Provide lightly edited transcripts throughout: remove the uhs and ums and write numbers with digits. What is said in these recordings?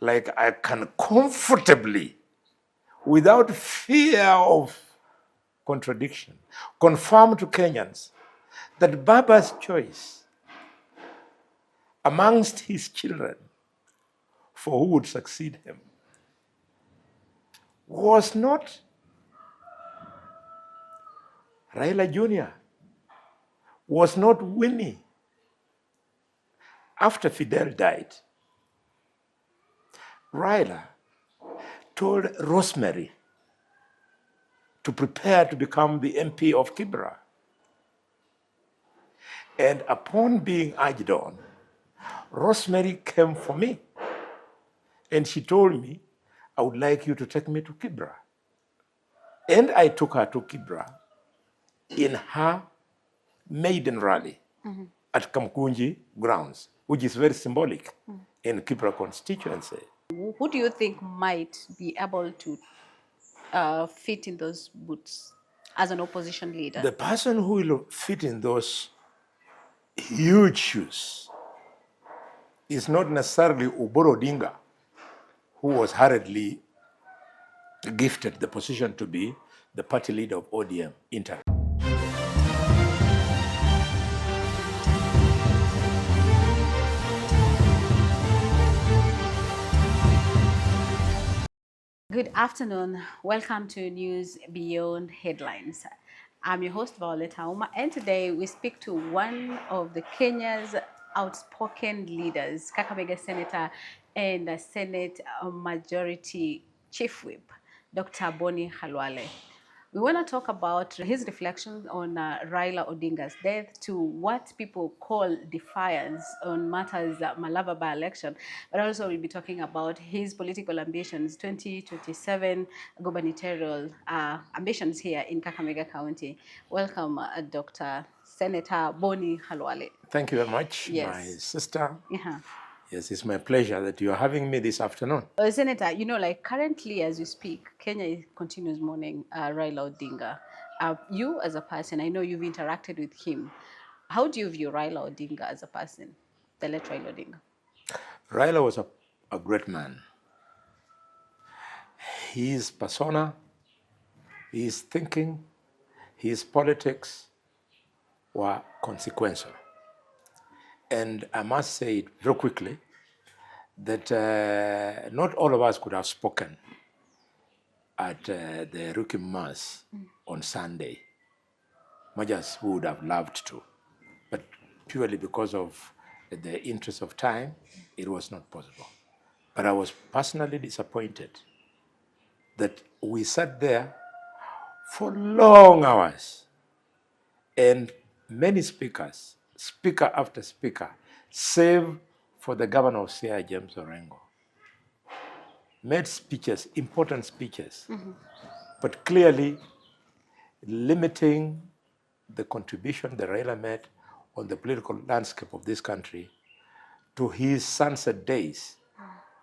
like I can comfortably, without fear of contradiction, confirm to Kenyans that Baba's choice amongst his children for who would succeed him was not Raila Jr., was not Winnie. After Fidel died, Raila told Rosemary to prepare to become the MP of Kibra. And upon being urged on, Rosemary came for me. And she told me, I would like you to take me to Kibra. And I took her to Kibra in her maiden rally at Kamkunji grounds, which is very symbolic in Kibra constituency. Who do you think might be able to fit in those boots as an opposition leader? The person who will fit in those huge shoes is not necessarily Uboro Dinga, who was hurriedly gifted the position to be the party leader of ODM interim. Good afternoon. Welcome to News Beyond Headlines. I'm your host, Violet Auma, and today we speak to one of the Kenya's outspoken leaders, Kakamega Senator and Senate Majority Chief Whip, Dr. Boni Khalwale. We want to talk about his reflections on Raila Odinga's death, to what people call defiance on matters Malava by-election, but also we'll be talking about his political ambitions, 2027 gubernatorial ambitions here in Kakamega County. Welcome, Dr. Senator Boni Khalwale. Thank you very much, Yes. my sister. Uh-huh. Yes, it's my pleasure that you are having me this afternoon. Senator, you know, like currently as we speak, Kenya continues mourning Raila Odinga. You as a person, I know you've interacted with him. How do you view Raila Odinga as a person, the late Raila Odinga? Raila was a great man. His persona, his thinking, his politics were consequential. And I must say it very quickly that not all of us could have spoken at the Rookie Mass on Sunday, much as we would have loved to. But purely because of the interest of time, it was not possible. But I was personally disappointed that we sat there for long hours and many speakers, speaker after speaker, save for the governor of Siaya, James Orengo, made speeches, important speeches, but clearly limiting the contribution that Raila made on the political landscape of this country to his sunset days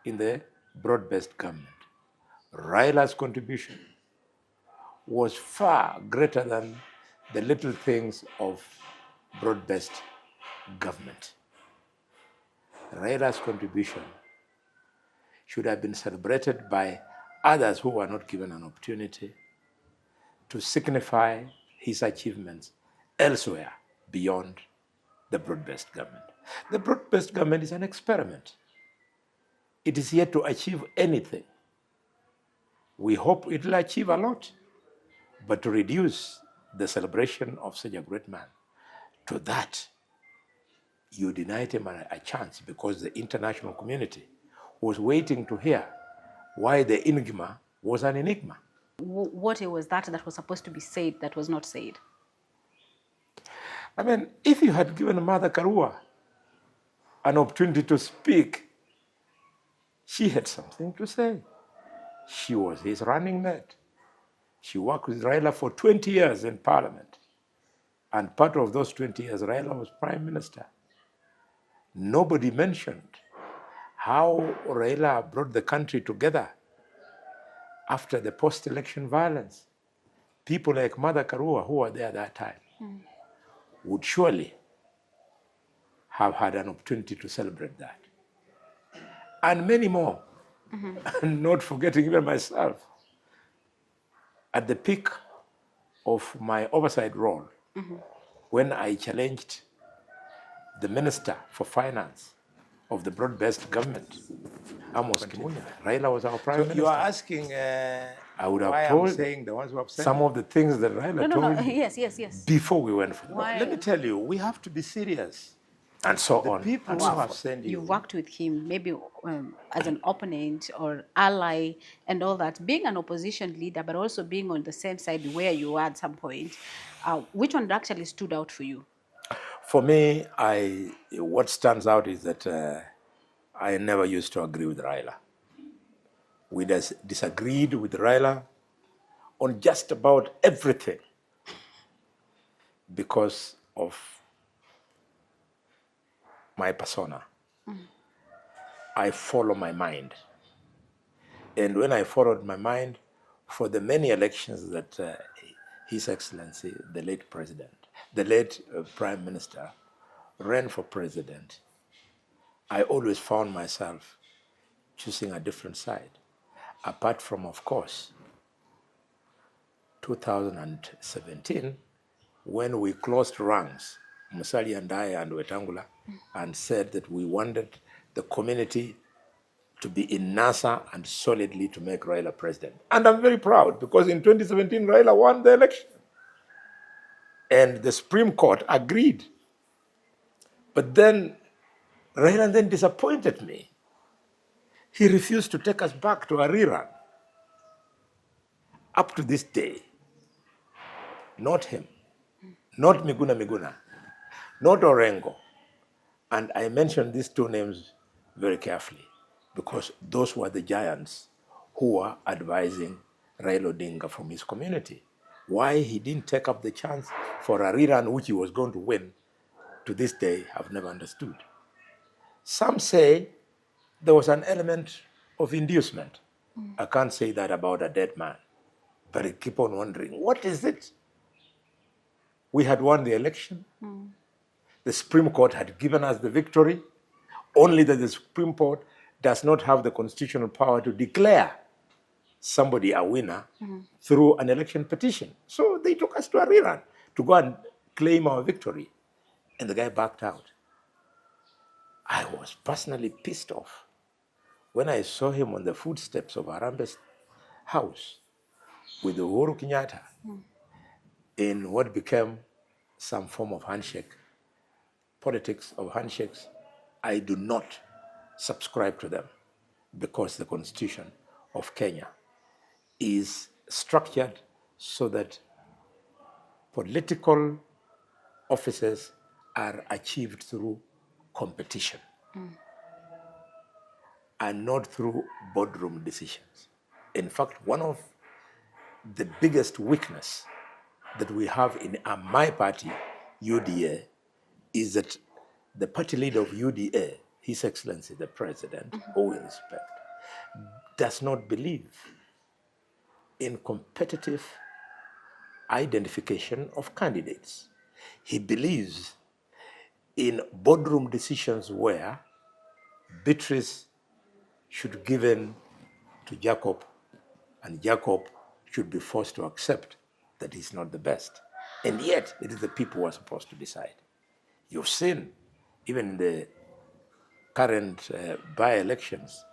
in the broad-based government. Raila's contribution was far greater than the little things of broad-based government. Raila's contribution should have been celebrated by others who were not given an opportunity to signify his achievements elsewhere beyond the broad-based government. The broad-based government is an experiment. It is yet to achieve anything. We hope it will achieve a lot, but to reduce the celebration of such a great man to that, you denied him a chance, because the international community was waiting to hear why the enigma was an enigma. What it was that was supposed to be said that was not said? I mean, if you had given Mother Karua an opportunity to speak, she had something to say. She was his running mate. She worked with Raila for 20 years in parliament. And part of those 20 years, Raila was prime minister. Nobody mentioned how Raila brought the country together after the post-election violence. People like Mother Karua, who were there at that time, would surely have had an opportunity to celebrate that. And many more and not forgetting even myself. At the peak of my oversight role, when I challenged the Minister for Finance of the broad-based government, Amos Kimunya, Raila was our Prime Minister. You are asking I would have why told I'm saying the ones who have said some of the things that Raila told No. me Yes. before we went for the Why? Let me tell you, we have to be serious. and so The on. people and who so have forth. sent you, You've worked with him, maybe as an opponent or ally and all that. Being an opposition leader, but also being on the same side where you were at some point, which one actually stood out for you? For me, what stands out is that I never used to agree with Raila. We disagreed with Raila on just about everything because of my persona. I follow my mind. And when I followed my mind, for the many elections that His Excellency, the late President, the late Prime Minister, ran for President, I always found myself choosing a different side. Apart from, of course, 2017, when we closed ranks, Musali and I and Wetangula, and said that we wanted the community to be in NASA and solidly to make Raila president. And I'm very proud because in 2017, Raila won the election. And the Supreme Court agreed. But then Raila then disappointed me. He refused to take us back to a rerun. Up to this day, not him, not Miguna, not Orengo. And I mentioned these two names very carefully because those were the giants who were advising Raila Odinga from his community. Why he didn't take up the chance for a rerun which he was going to win, to this day, I've never understood. Some say there was an element of inducement. I can't say that about a dead man, but I keep on wondering, what is it? We had won the election. The Supreme Court had given us the victory, only that the Supreme Court does not have the constitutional power to declare somebody a winner through an election petition. So they took us to a rerun to go and claim our victory. And the guy backed out. I was personally pissed off when I saw him on the footsteps of Harambe's house with Uhuru Kenyatta in what became some form of handshake, politics of handshakes. I do not subscribe to them because the Constitution of Kenya is structured so that political offices are achieved through competition and not through boardroom decisions. In fact, one of the biggest weakness that we have in my party, UDA, is that the party leader of UDA, His Excellency the President, who we respect, does not believe in competitive identification of candidates. He believes in boardroom decisions where Beatrice should give in to Jacob and Jacob should be forced to accept that he's not the best. And yet, it is the people who are supposed to decide. You've seen, even in the current by-elections,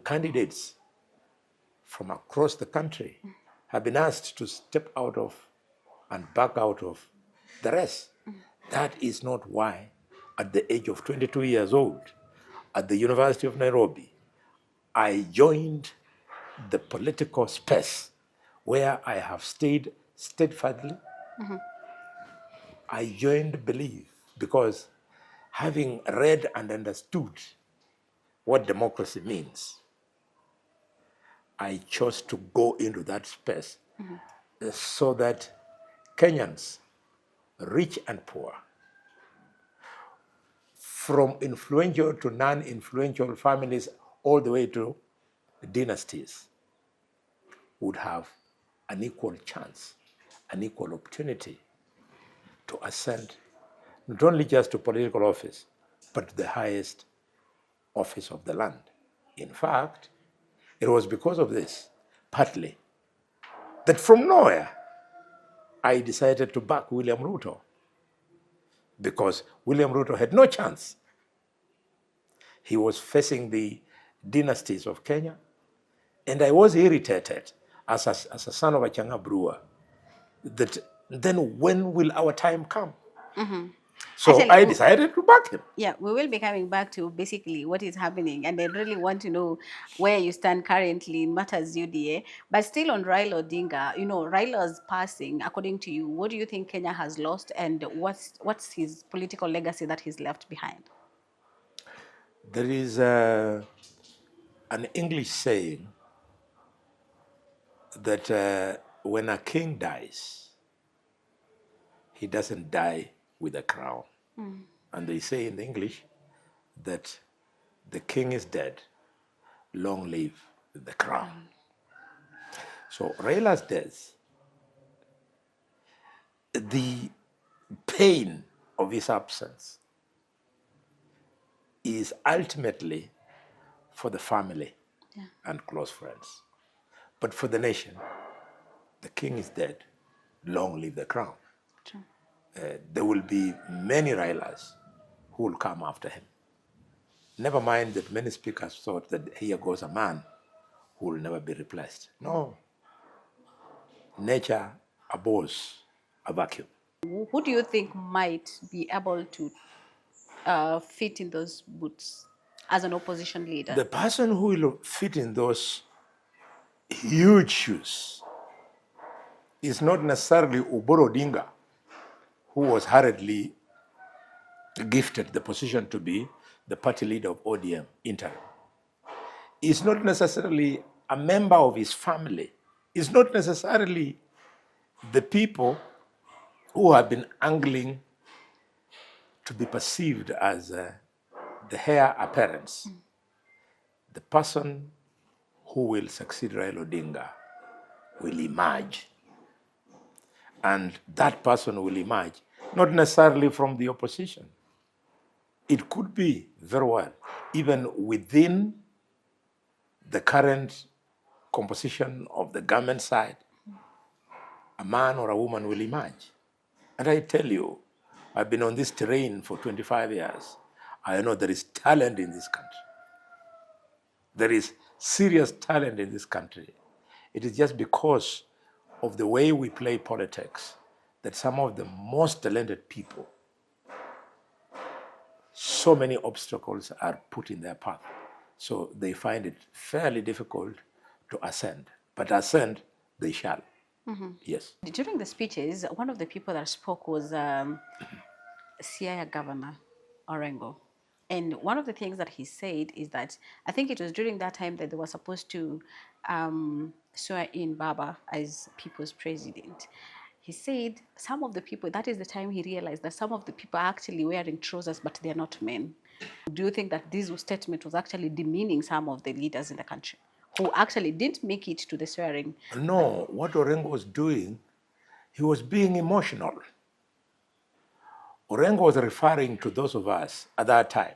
candidates from across the country have been asked to step out of and back out of the race. That is not why, at the age of 22 years old, at the University of Nairobi, I joined the political space where I have stayed steadfastly. I joined Believe because having read and understood what democracy means, I chose to go into that space so that Kenyans, rich and poor, from influential to non-influential families all the way to dynasties, would have an equal chance, an equal opportunity to ascend not only just to political office, but to the highest office of the land. In fact, it was because of this, partly, that from nowhere, I decided to back William Ruto, because William Ruto had no chance. He was facing the dynasties of Kenya, and I was irritated as a son of a Changa brewer that then when will our time come? So Actually, I decided to back him. yeah, we will be coming back to basically what is happening, and I really want to know where you stand currently in matters UDA. But still on Raila Odinga, Raila's passing. According to you, what do you think Kenya has lost, and what's his political legacy that he's left behind? There is an English saying that when a king dies, he doesn't die with a crown. And they say in English that the king is dead, long live the crown. So Raila's death, the pain of his absence is ultimately for the family and close friends. But for the nation, the king is dead, long live the crown. True. There will be many Railas who will come after him. Never mind that many speakers thought that here goes a man who will never be replaced. No. Nature abhors a vacuum. Who do you think might be able to fit in those boots as an opposition leader? The person who will fit in those huge shoes is not necessarily Uboro Odinga, who was hurriedly gifted the position to be the party leader of ODM interim. Is not necessarily a member of his family. Is not necessarily the people who have been angling to be perceived as the heir apparents. The person who will succeed Raila Odinga will emerge. And that person will emerge not necessarily from the opposition. It could be very well even within the current composition of the government side, a man or a woman will emerge. And I tell you, I've been on this terrain for 25 years. I know there is talent in this country. There is serious talent in this country. It is just because of the way we play politics that some of the most talented people, so many obstacles are put in their path. So they find it fairly difficult to ascend. But ascend, they shall. Yes. During the speeches, one of the people that spoke was Siaya Governor Orengo. And one of the things that he said is that I think it was during that time that they were supposed to swear in Baba as people's president. He said some of the people, that is the time he realized that some of the people are actually wearing trousers, but they're not men. Do you think that this statement was actually demeaning some of the leaders in the country who actually didn't make it to the swearing? No, what Orengo was doing, he was being emotional. Orengo was referring to those of us at that time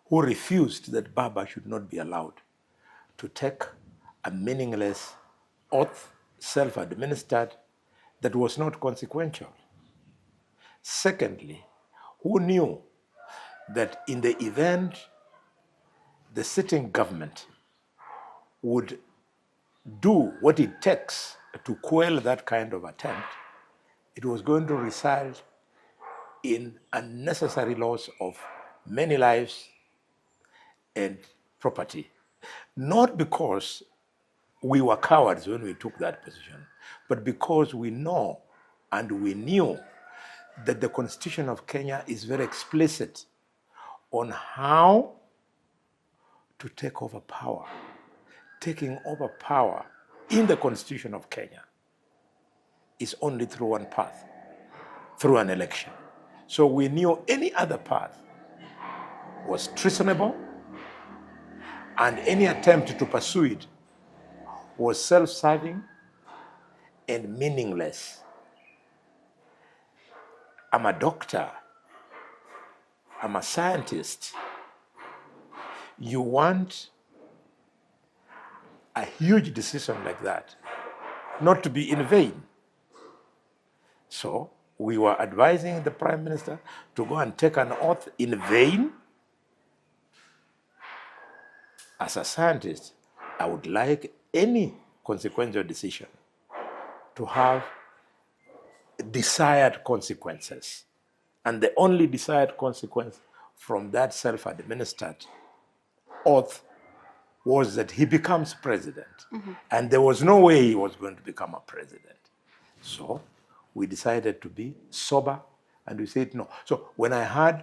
who refused that Baba should not be allowed to take a meaningless oath, self-administered, that was not consequential. Secondly, who knew that in the event the sitting government would do what it takes to quell that kind of attempt, it was going to result in unnecessary loss of many lives and property. Not because we were cowards when we took that position, but because we know and we knew that the Constitution of Kenya is very explicit on how to take over power. Taking over power in the Constitution of Kenya is only through one path, through an election. So we knew any other path was treasonable, and any attempt to pursue it was self-serving and meaningless. I'm a doctor. I'm a scientist. You want a huge decision like that not to be in vain. So we were advising the Prime Minister to go and take an oath in vain. As a scientist, I would like any consequential decision to have desired consequences. And the only desired consequence from that self-administered oath was that he becomes president. And there was no way he was going to become a president. So we decided to be sober, and we said no. So when I heard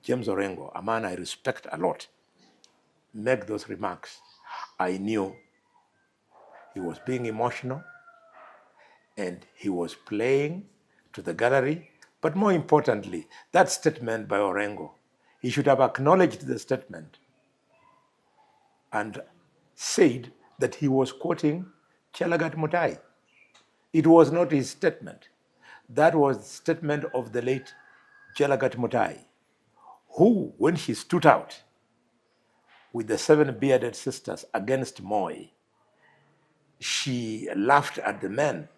James Orengo, a man I respect a lot, make those remarks, I knew he was being emotional and he was playing to the gallery. But more importantly, that statement by Orengo, he should have acknowledged the statement and said that he was quoting Chelagat Mutai. It was not his statement. That was the statement of the late Chelagat Mutai, who, when she stood out with the 7 bearded sisters against Moi, she laughed at the men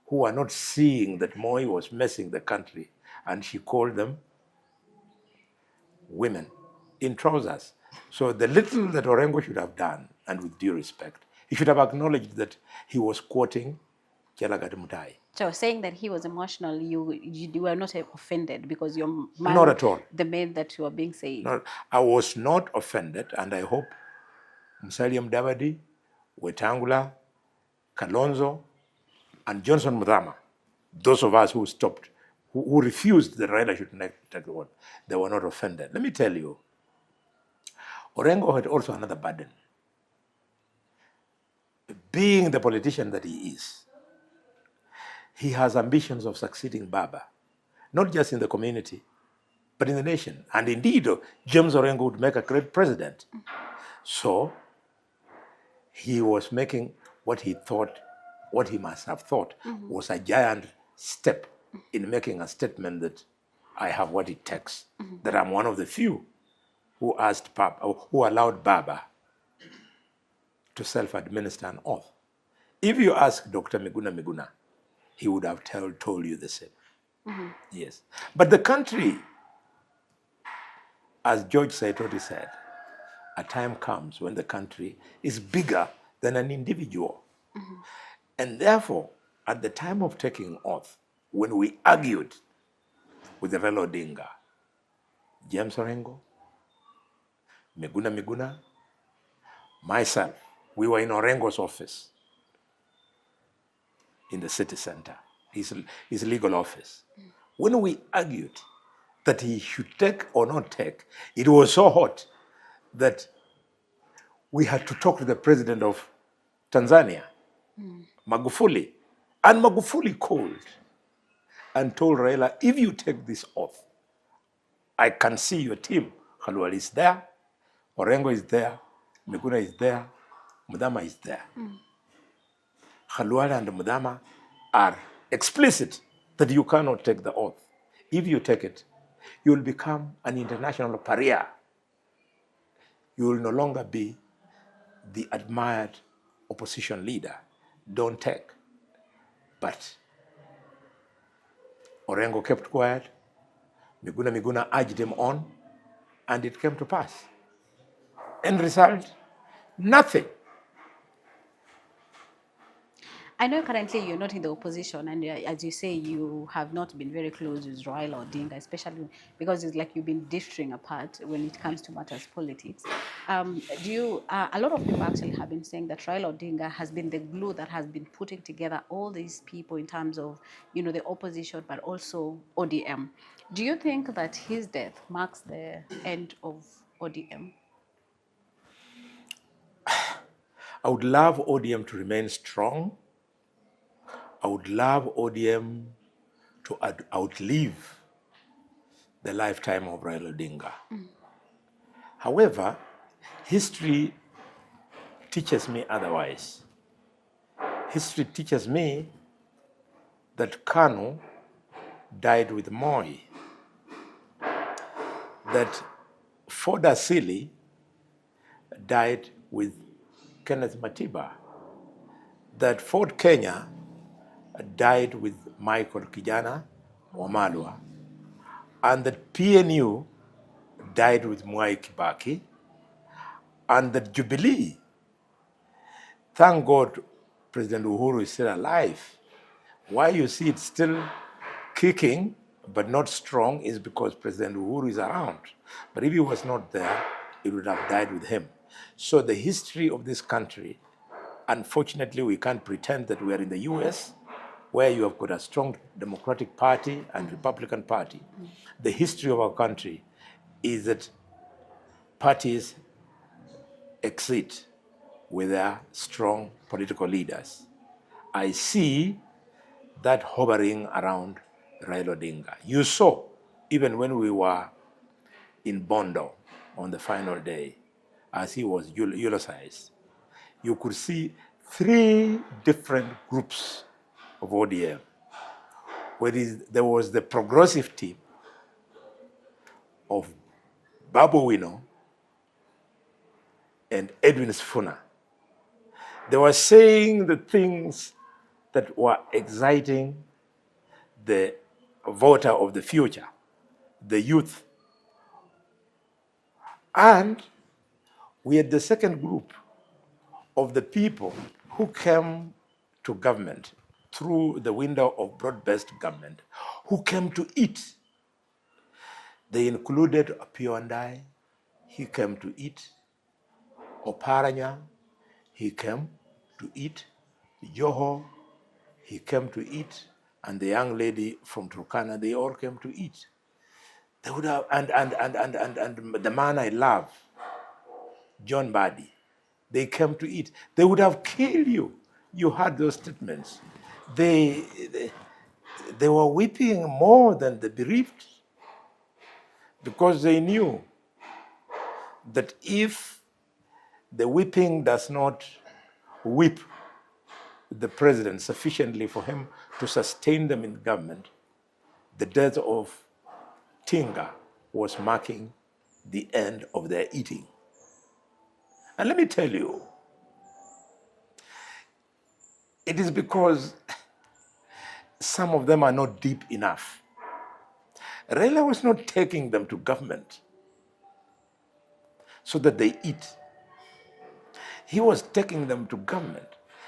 who were not seeing that Moi was messing the country, and she called them women in trousers. So the little that Orengo should have done, and with due respect, he should have acknowledged that he was quoting Chelagat Mutai. So saying that he was emotional, you were not offended because your man, Not at all. the man that you are being said. No, I was not offended, and I hope Musalia Mudavadi, Wetangula, Kalonzo, and Johnson Muthama, those of us who stopped, who refused that Raila should take the word, they were not offended. Let me tell you, Orengo had also another burden. Being the politician that he is, he has ambitions of succeeding Baba, not just in the community, but in the nation. And indeed, James Orengo would make a great president. So he was making what he thought, what he must have thought was a giant step in making a statement that I have what it takes, that I'm one of the few who asked Papa, who allowed Baba to self-administer an oath. If you ask Dr. Miguna, he would have told you the same. Yes. But the country, as George Saitoti said, a time comes when the country is bigger than an individual. And therefore, at the time of taking oath, when we argued with the Raila Odinga, James Orengo, Miguna, myself, we were in Orengo's office in the city center, his legal office. When we argued that he should take or not take, it was so hot that we had to talk to the president of Tanzania, Magufuli. And Magufuli called and told Raila, if you take this oath, I can see your team. Khalwale is there, Orengo is there, Miguna is there, Muthama is there. Khalwale and Muthama are explicit that you cannot take the oath. If you take it, you will become an international pariah. You will no longer be the admired opposition leader. Don't take. But Orengo kept quiet. Miguna urged him on, and it came to pass. End result, nothing. I know currently you're not in the opposition, and as you say, you have not been very close with Raila Odinga, especially because it's like you've been drifting apart when it comes to matters politics. A lot of people actually have been saying that Raila Odinga has been the glue that has been putting together all these people in terms of, the opposition, but also ODM. Do you think that his death marks the end of ODM? I would love ODM to remain strong. I would love ODM to outlive the lifetime of Raila Odinga. However, history teaches me otherwise. History teaches me that Kanu died with Moi, that Foda Sili died with Kenneth Matiba. that Fort Kenya died with Michael Kijana Wamalwa, and that PNU died with Mwai Kibaki, and that Jubilee, thank God President Uhuru is still alive. Why you see it still kicking but not strong is because President Uhuru is around. But if he was not there, it would have died with him. So the history of this country, unfortunately, we can't pretend that we are in the US, where you have got a strong Democratic Party and Republican Party. The history of our country is that parties exit with their strong political leaders. I see that hovering around Raila Odinga. You saw, even when we were in Bondo on the final day, as he was eulogized, you could see 3 different groups of ODM. There was the progressive team of Babu Wino and Edwin Sifuna. They were saying the things that were exciting the voter of the future, the youth. And we had the second group of the people who came to government through the window of broad-based government, who came to eat. They included Piondai, he came to eat. Oparanya, he came to eat. Joho, he came to eat. And the young lady from Turkana, they all came to eat. They would have, and the man I love, John Badi, they came to eat. They would have killed you. You heard those statements. They were weeping more than the bereaved because they knew that if the weeping does not whip the president sufficiently for him to sustain them in government, the death of Tinga was marking the end of their eating. And let me tell you, it is because some of them are not deep enough. Raila was not taking them to government so that they eat. He was taking them to government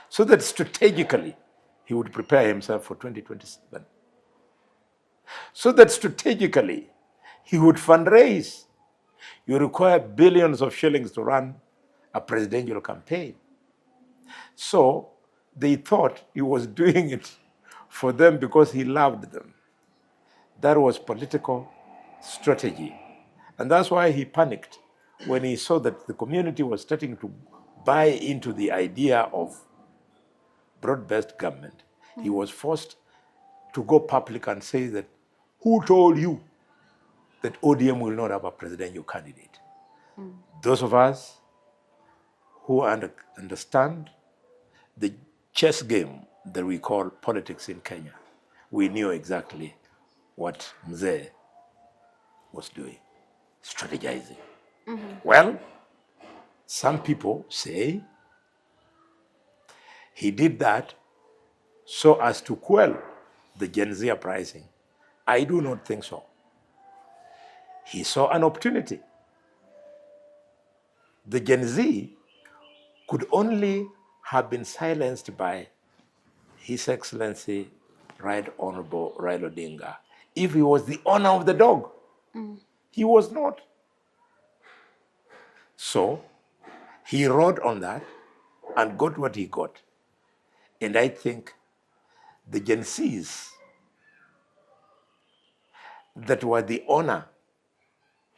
so that strategically he would prepare himself for 2027. So that strategically he would fundraise. You require billions of shillings to run a presidential campaign. So they thought he was doing it for them because he loved them. That was political strategy. And that's why he panicked when he saw that the community was starting to buy into the idea of broad-based government. He was forced to go public and say that, who told you that ODM will not have a presidential candidate? Those of us who understand the chess game that we call politics in Kenya, we knew exactly what Mzee was doing, strategizing. Well, some people say he did that so as to quell the Gen Z uprising. I do not think so. He saw an opportunity. The Gen Z could only have been silenced by His Excellency Right Honorable Raila Odinga if he was the owner of the dog. He was not. So he rode on that and got what he got. And I think the Gen Zs that were the owner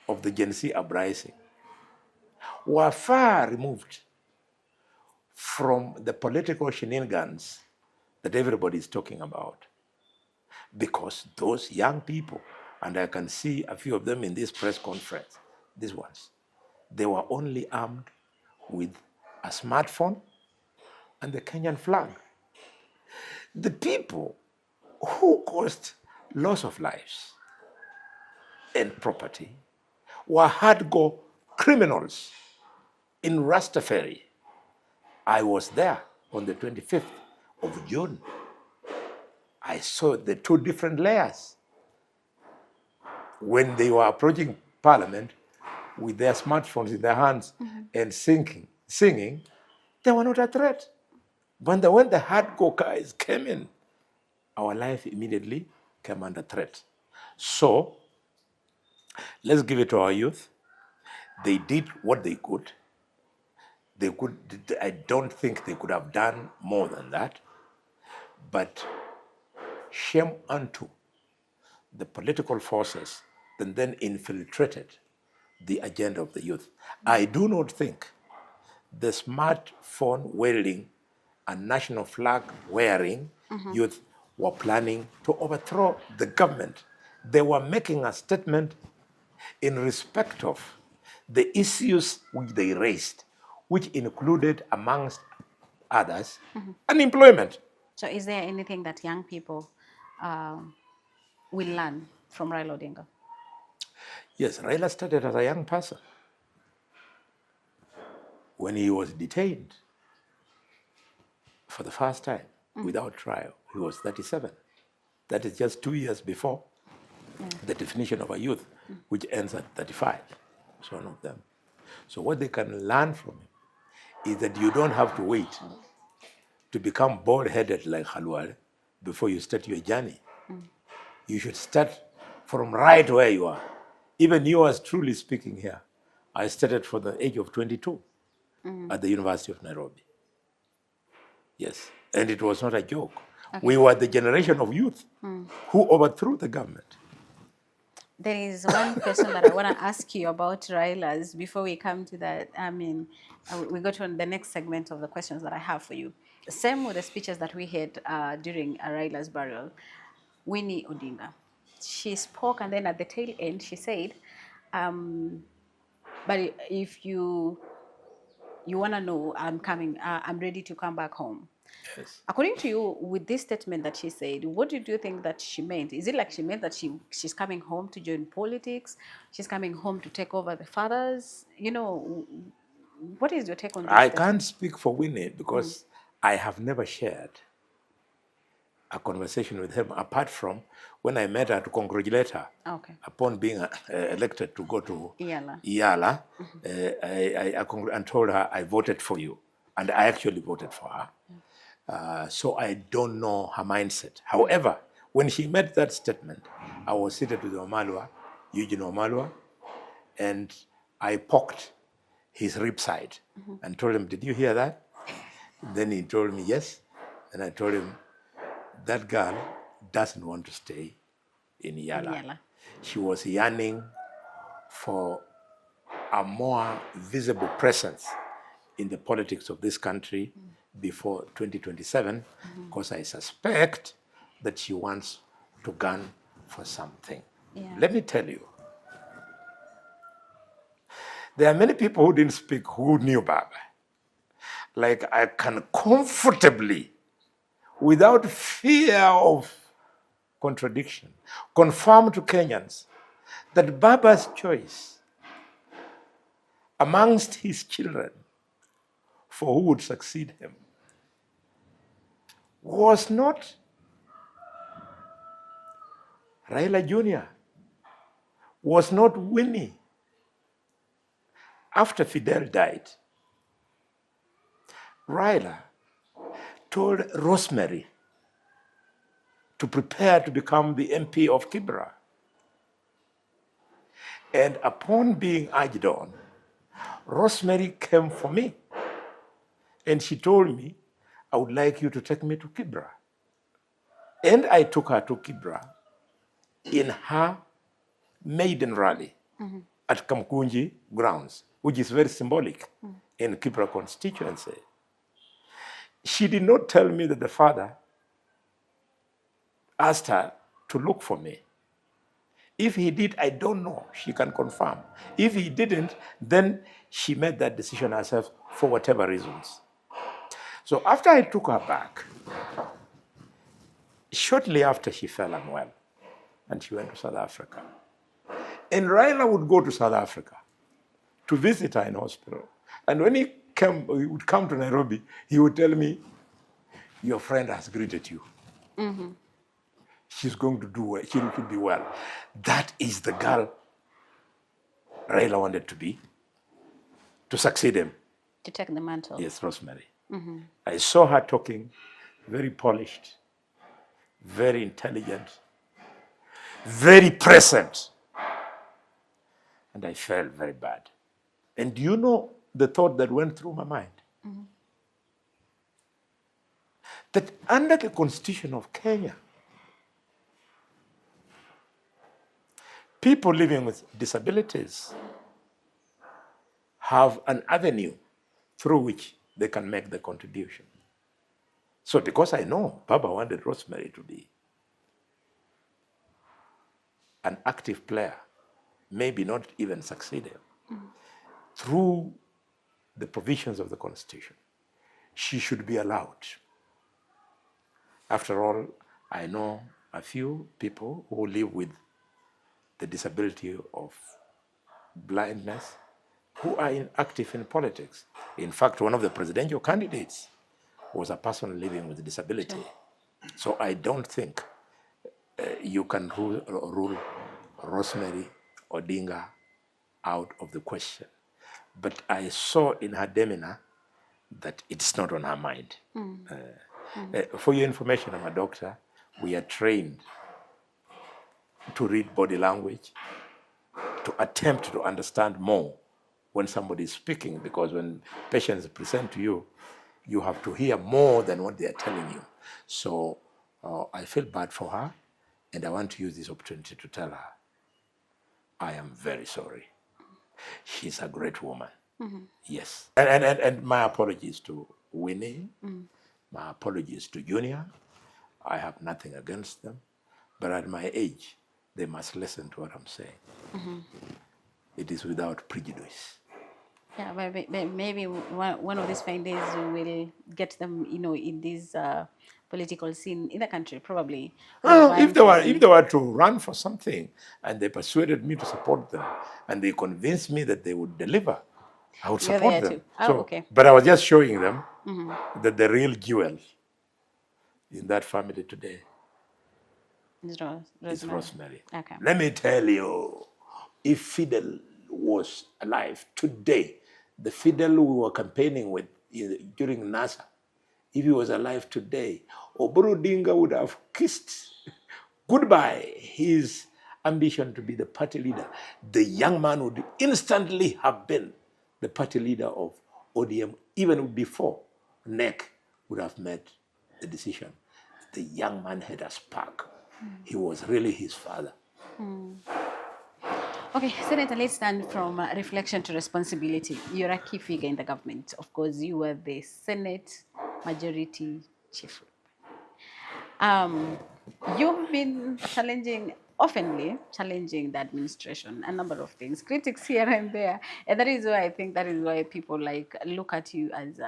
of the Gen Z uprising were far removed from the political shenanigans that everybody is talking about. Because those young people, and I can see a few of them in this press conference, these ones, they were only armed with a smartphone and the Kenyan flag. The people who caused loss of lives and property were hardcore criminals in Rastafari. I was there on the 25th of June, I saw the two different layers. When they were approaching Parliament with their smartphones in their hands and singing, they were not a threat. But when the hardcore guys came in, our life immediately came under threat. So let's give it to our youth. They did what they could. I don't think they could have done more than that. But shame unto the political forces that then infiltrated the agenda of the youth. I do not think the smartphone wielding and national flag wearing youth were planning to overthrow the government. They were making a statement in respect of the issues which they raised, which included, amongst others, unemployment. So is there anything that young people will learn from Raila Odinga? Yes, Raila started as a young person. When he was detained for the first time without trial, he was 37. That is just 2 years before the definition of a youth, which ends at 35. It's one of them. So what they can learn from him is that you don't have to wait to become bald-headed like Khalwale before you start your journey. You should start from right where you are. Even you, as truly speaking here, I started from the age of 22 at the University of Nairobi. Yes, and it was not a joke. Okay. We were the generation of youth who overthrew the government. There is one question that I want to ask you about Raila's before we come to that. I mean, we go to the next segment of the questions that I have for you. Same with the speeches that we had during Raila's burial. Winnie Odinga, she spoke, and then at the tail end, she said, but if you want to know, I'm coming, I'm ready to come back home. Yes. According to you, with this statement that she said, what do you think that she meant? Is it like she meant that she's coming home to join politics? She's coming home to take over the fathers? You know, what is your take on this? I can't speak for Winnie because I have never shared a conversation with him apart from when I met her to congratulate her upon being elected to go to Yala. I told her I voted for you, and I actually voted for her. So I don't know her mindset. However, when she made that statement, I was seated with Eugene Wamalwa, and I poked his rib side and told him, "Did you hear that?" Then he told me, "Yes." And I told him, that girl doesn't want to stay in Yala. She was yearning for a more visible presence in the politics of this country before 2027, because I suspect that she wants to gun for something. Let me tell you, there are many people who didn't speak who knew Baba. Like, I can comfortably, without fear of contradiction, confirm to Kenyans that Baba's choice amongst his children for who would succeed him was not Raila Jr., was not Winnie. After Fidel died, Raila told Rosemary to prepare to become the MP of Kibra. And upon being urged on, Rosemary came for me. And she told me, "I would like you to take me to Kibra." And I took her to Kibra in her maiden rally at Kamkunji grounds, which is very symbolic in Kibra constituency. She did not tell me that the father asked her to look for me. If he did, I don't know. She can confirm. If he didn't, then she made that decision herself for whatever reasons. So after I took her back, shortly after she fell unwell, and she went to South Africa. And Raila would go to South Africa to visit her in hospital. And when he would come to Nairobi, he would tell me, your friend has greeted you. She's going to do well. She will be well. That is the girl Raila wanted to be, to succeed him. To take the mantle. Yes, Rosemary. I saw her talking, very polished, very intelligent, very present. And I felt very bad. And do you know the thought that went through my mind? That under the Constitution of Kenya, people living with disabilities have an avenue through which they can make the contribution. So because I know Baba wanted Rosemary to be an active player, maybe not even succeeded, through the provisions of the Constitution, she should be allowed. After all, I know a few people who live with the disability of blindness who are active in politics. In fact, one of the presidential candidates was a person living with disability. So I don't think you can rule Rosemary Odinga out of the question. But I saw in her demeanor that it's not on her mind. For your information, I'm a doctor. We are trained to read body language, to attempt to understand more when somebody is speaking, because when patients present to you, you have to hear more than what they are telling you. So I feel bad for her, and I want to use this opportunity to tell her, I am very sorry. She's a great woman. Yes. And my apologies to Winnie, my apologies to Junior. I have nothing against them, but at my age, they must listen to what I'm saying. It is without prejudice. Yeah, but maybe one of these fine days we will get them, in this political scene in the country, probably. If they were to run for something and they persuaded me to support them and they convinced me that they would deliver, I would You're support there them. too. Oh, okay. But I was just showing them that the real jewel in that family today is Rosemary. Okay. Let me tell you, if Fidel was alive today, the Fidel we were campaigning with during NASA, if he was alive today, Oburu Dinga would have kissed goodbye his ambition to be the party leader. The young man would instantly have been the party leader of ODM, even before NEC would have made the decision. The young man had a spark. He was really his father. Okay, Senator, let's stand from reflection to responsibility. You're a key figure in the government. Of course, you were the Senate Majority Chief. You've been oftenly challenging the administration, a number of things, critics here and there, and that is why I think that is why people look at you as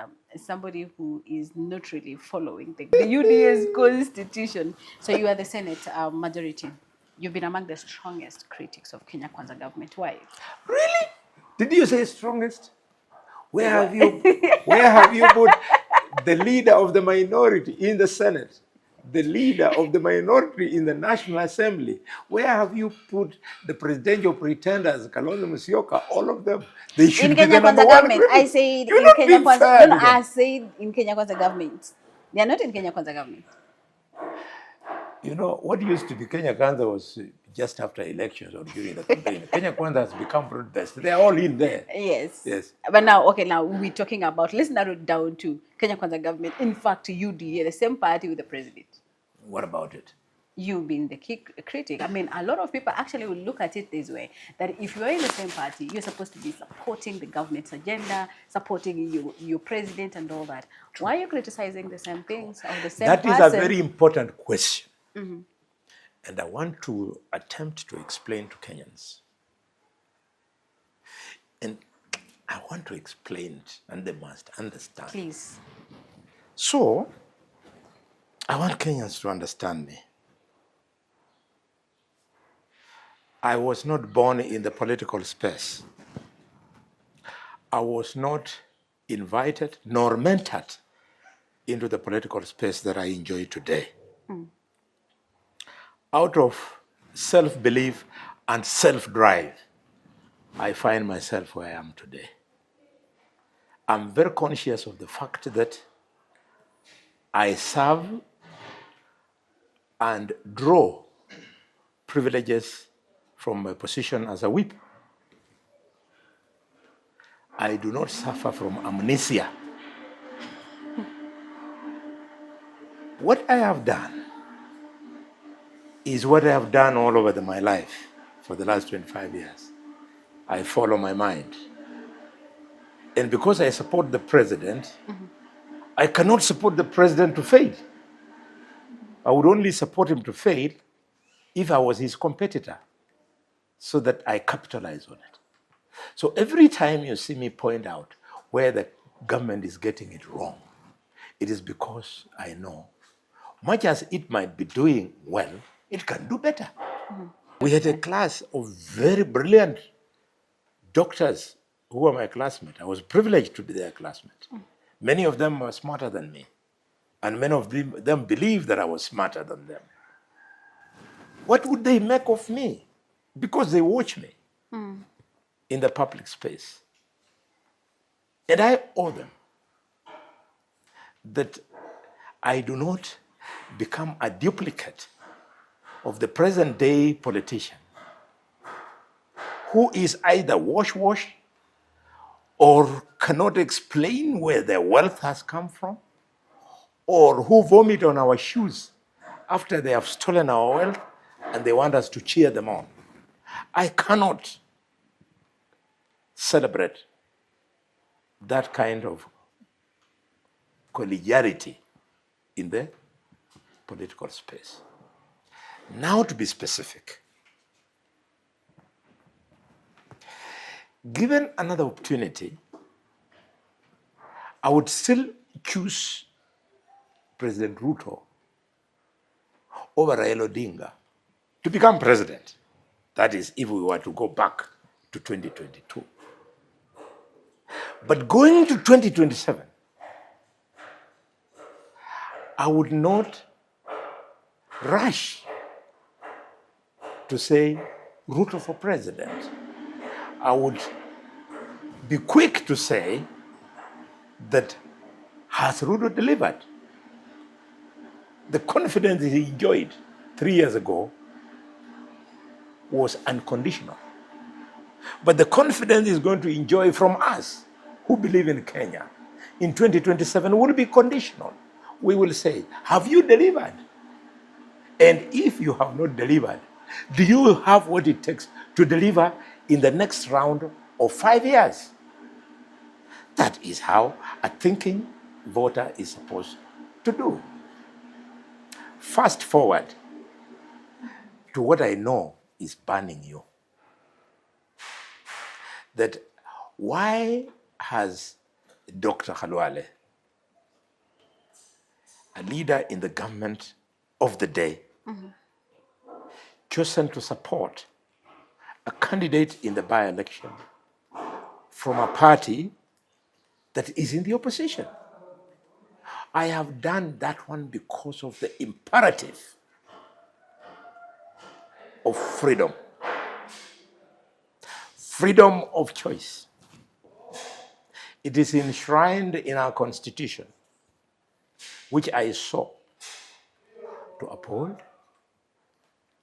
somebody who is not really following the UDA's constitution. So you are the Senate Majority. You've been among the strongest critics of Kenya Kwanza government. Why? Really? Did you say strongest? Where have you put the leader of the minority in the Senate, the leader of the minority in the National Assembly? Where have you put the presidential pretenders, Kalonzo Musyoka, all of them? They should In be Kenya the number Kwanza one government, critic. I said You're in not Kenya being Kwanza. fair No, to them. I said in Kenya Kwanza government. They are not in Kenya Kwanza government. You know, what used to be Kenya Kwanza was just after elections or during the campaign. Kenya Kwanza has become broad-based. They are all in there. Yes. Yes. But now we're talking about, let's narrow it down to Kenya Kwanza government. In fact, UDA, the same party with the president. What about it? You being the key critic. I mean, a lot of people actually will look at it this way, that if you're in the same party, you're supposed to be supporting the government's agenda, supporting your president and all that. Why are you criticizing the same things of the same person? That is a very important question. And I want to attempt to explain to Kenyans. And I want to explain it, and they must understand. Please. So, I want Kenyans to understand me. I was not born in the political space. I was not invited nor mentored into the political space that I enjoy today. Out of self-belief and self-drive, I find myself where I am today. I'm very conscious of the fact that I serve and draw privileges from my position as a whip. I do not suffer from amnesia. What I have done is what I have done all over my life for the last 25 years. I follow my mind. And because I support the president, I cannot support the president to fail. I would only support him to fail if I was his competitor, so that I capitalize on it. So every time you see me point out where the government is getting it wrong, it is because I know, much as it might be doing well, it can do better. We had a class of very brilliant doctors who were my classmates. I was privileged to be their classmate. Many of them were smarter than me, and many of them believed that I was smarter than them. What would they make of me? Because they watch me in the public space. And I owe them that I do not become a duplicate of the present day politician who is either wash or cannot explain where their wealth has come from, or who vomit on our shoes after they have stolen our wealth and they want us to cheer them on. I cannot celebrate that kind of collegiality in the political space. Now, to be specific, given another opportunity, I would still choose President Ruto over Raila Odinga to become president. That is, if we were to go back to 2022. But going to 2027, I would not rush to say Ruto for president. I would be quick to say that has Ruto delivered? The confidence he enjoyed 3 years ago was unconditional. But the confidence he's going to enjoy from us who believe in Kenya in 2027 will be conditional. We will say, have you delivered? And if you have not delivered, do you have what it takes to deliver in the next round of 5 years? That is how a thinking voter is supposed to do. Fast forward to what I know is burning you. That why has Dr. Khalwale, a leader in the government of the day, chosen to support a candidate in the by-election from a party that is in the opposition? I have done that one because of the imperative of freedom. Freedom of choice. It is enshrined in our Constitution, which I sought to uphold,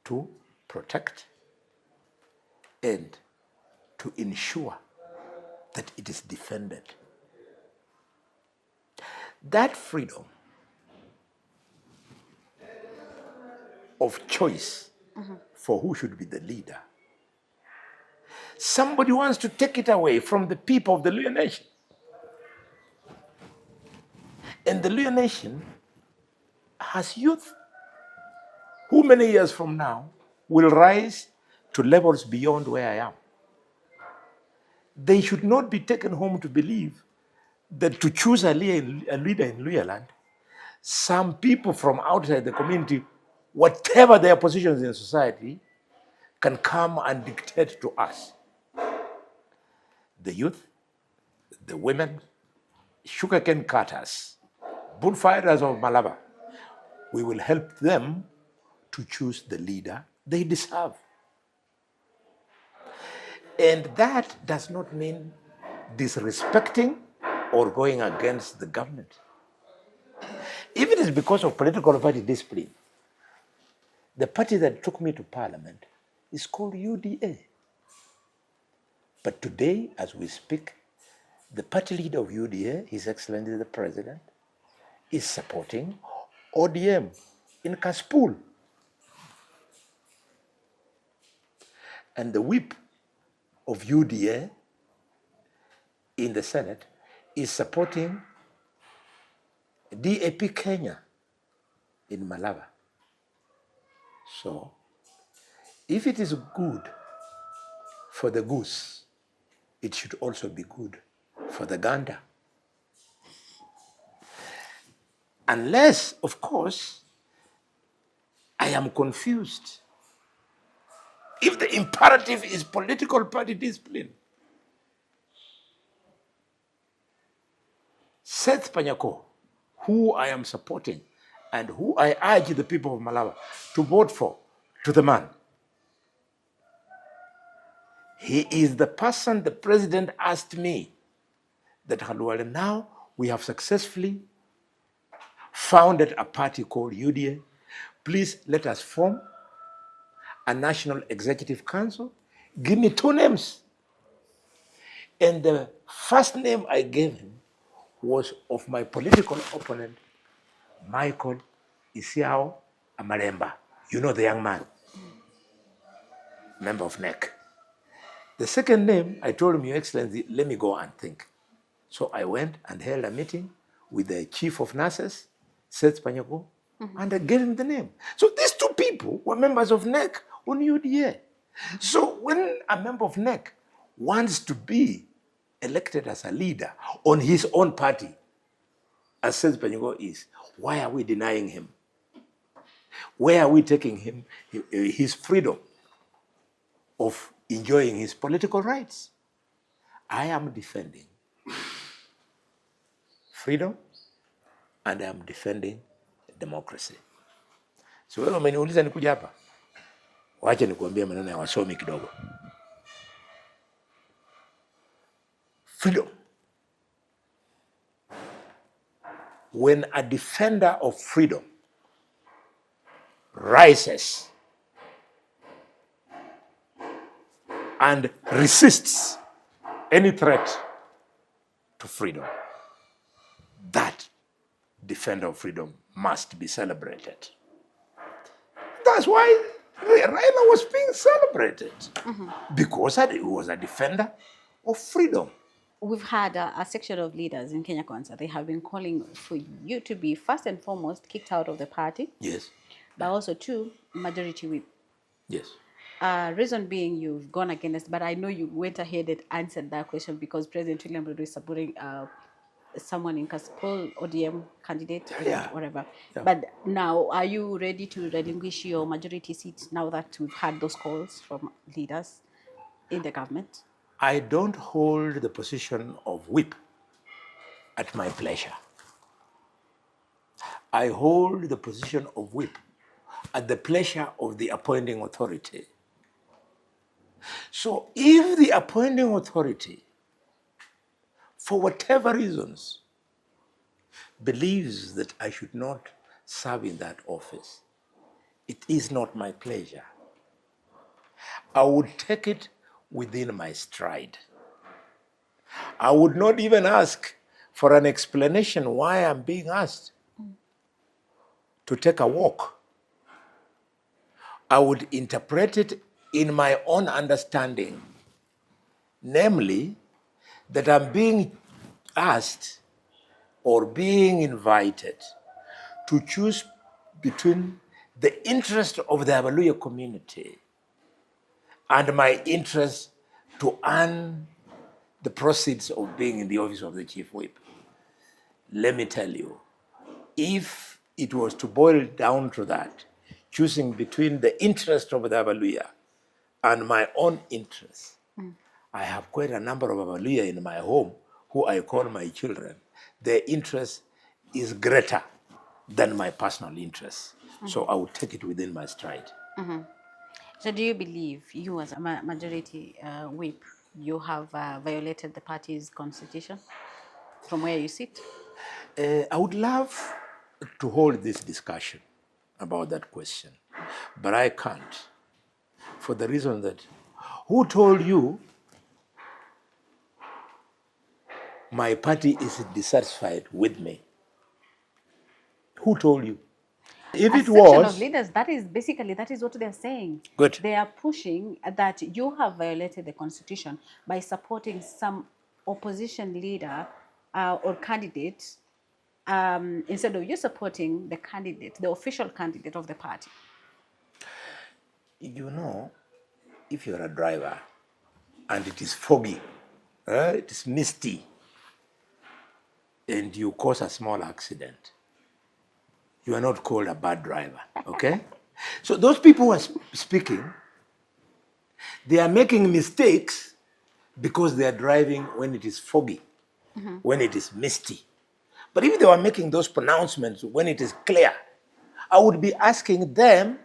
to protect, and to ensure that it is defended. That freedom of choice for who should be the leader, somebody wants to take it away from the people of the Luo Nation. And the Luo Nation has youth who many years from now will rise to levels beyond where I am. They should not be taken home to believe that to choose a leader in Luo land, some people from outside the community, whatever their positions in society, can come and dictate to us. The youth, the women, sugarcane cutters, bullfighters of Malaba, we will help them to choose the leader they deserve. And that does not mean disrespecting or going against the government. If it is because of political party discipline, the party that took me to parliament is called UDA. But today, as we speak, the party leader of UDA, His Excellency the President, is supporting ODM in Kaspool. And the whip of UDA in the Senate is supporting DAP Kenya in Malaba. So, if it is good for the goose, it should also be good for the gander. Unless, of course, I am confused. If the imperative is political party discipline, Seth Panyako, who I am supporting and who I urge the people of Malawi to vote for, to the man, he is the person the president asked me that Khalwale, now we have successfully founded a party called UDA. Please let us form a national executive council. Give me 2 names. And the first name I gave him was of my political opponent, Michael Isiao Amalemba. You know the young man, member of NEC. The second name, I told him, Your Excellency, let me go and think. So I went and held a meeting with the chief of nurses, Seth Panyako, and I gave him the name. So these 2 people were members of NEC on UDA. So when a member of NEC wants to be elected as a leader on his own party, as Seth Panyako is, why are we denying him? Where are we taking him his freedom of enjoying his political rights? I am defending freedom and I am defending democracy. So wewe umeniuliza nikuja hapa, wacha nikuambia maneno ya wasomi kidogo. Freedom. When a defender of freedom rises and resists any threat to freedom, that defender of freedom must be celebrated. That's why Raila was being celebrated, because he was a defender of freedom. We've had a section of leaders in Kenya Kwanza. They have been calling for you to be first and foremost kicked out of the party. Yes. But also 2, majority whip. Yes. Reason being you've gone against, but I know you went ahead and answered that question because President William Ruto is supporting someone in Kaspool, ODM candidate, whatever. Yeah. But now, are you ready to relinquish your majority seat now that we've had those calls from leaders in the government? I don't hold the position of whip at my pleasure. I hold the position of whip at the pleasure of the appointing authority. So if the appointing authority, for whatever reasons, believes that I should not serve in that office, it is not my pleasure. I would take it within my stride. I would not even ask for an explanation why I'm being asked to take a walk. I would interpret it in my own understanding, namely that I'm being asked or being invited to choose between the interest of the Abaluya community and my interest to earn the proceeds of being in the office of the chief whip. Let me tell you, if it was to boil down to that, choosing between the interest of the Abaluya and my own interests, I have quite a number of Abaluya in my home who I call my children. Their interest is greater than my personal interests. So I would take it within my stride. So do you believe you as a majority whip, you have violated the party's constitution from where you sit? I would love to hold this discussion about that question, but I can't, for the reason that who told you my party is dissatisfied with me? Who told you? If A it section of was, leaders, that is what they're saying. good. They are pushing that you have violated the constitution by supporting some opposition leader or candidate instead of you supporting the candidate, the official candidate of the party. You know, if you're a driver and it is foggy, it is misty, and you cause a small accident, you are not called a bad driver, okay? So those people who are speaking, they are making mistakes because they are driving when it is foggy, when it is misty. But if they were making those pronouncements when it is clear, I would be asking them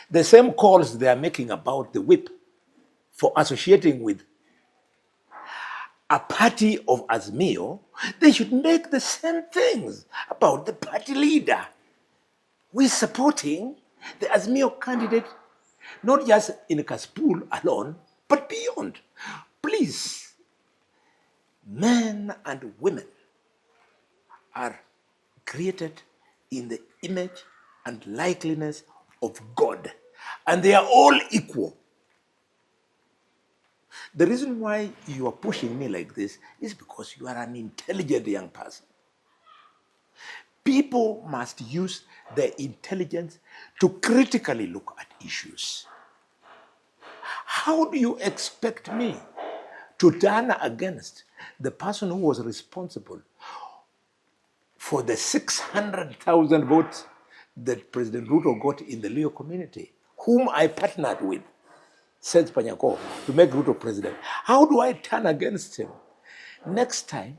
the same calls they are making about the whip for associating with a party of Azmio. They should make the same things about the party leader. We're supporting the Azmio candidate, not just in Kaspool alone, but beyond. Please, men and women are created in the image and likeness of God, and they are all equal. The reason why you are pushing me like this is because you are an intelligent young person. People must use their intelligence to critically look at issues. How do you expect me to turn against the person who was responsible for the 600,000 votes that President Ruto got in the Leo community, whom I partnered with, Seth Panyako, to make Ruto president? How do I turn against him? Next time,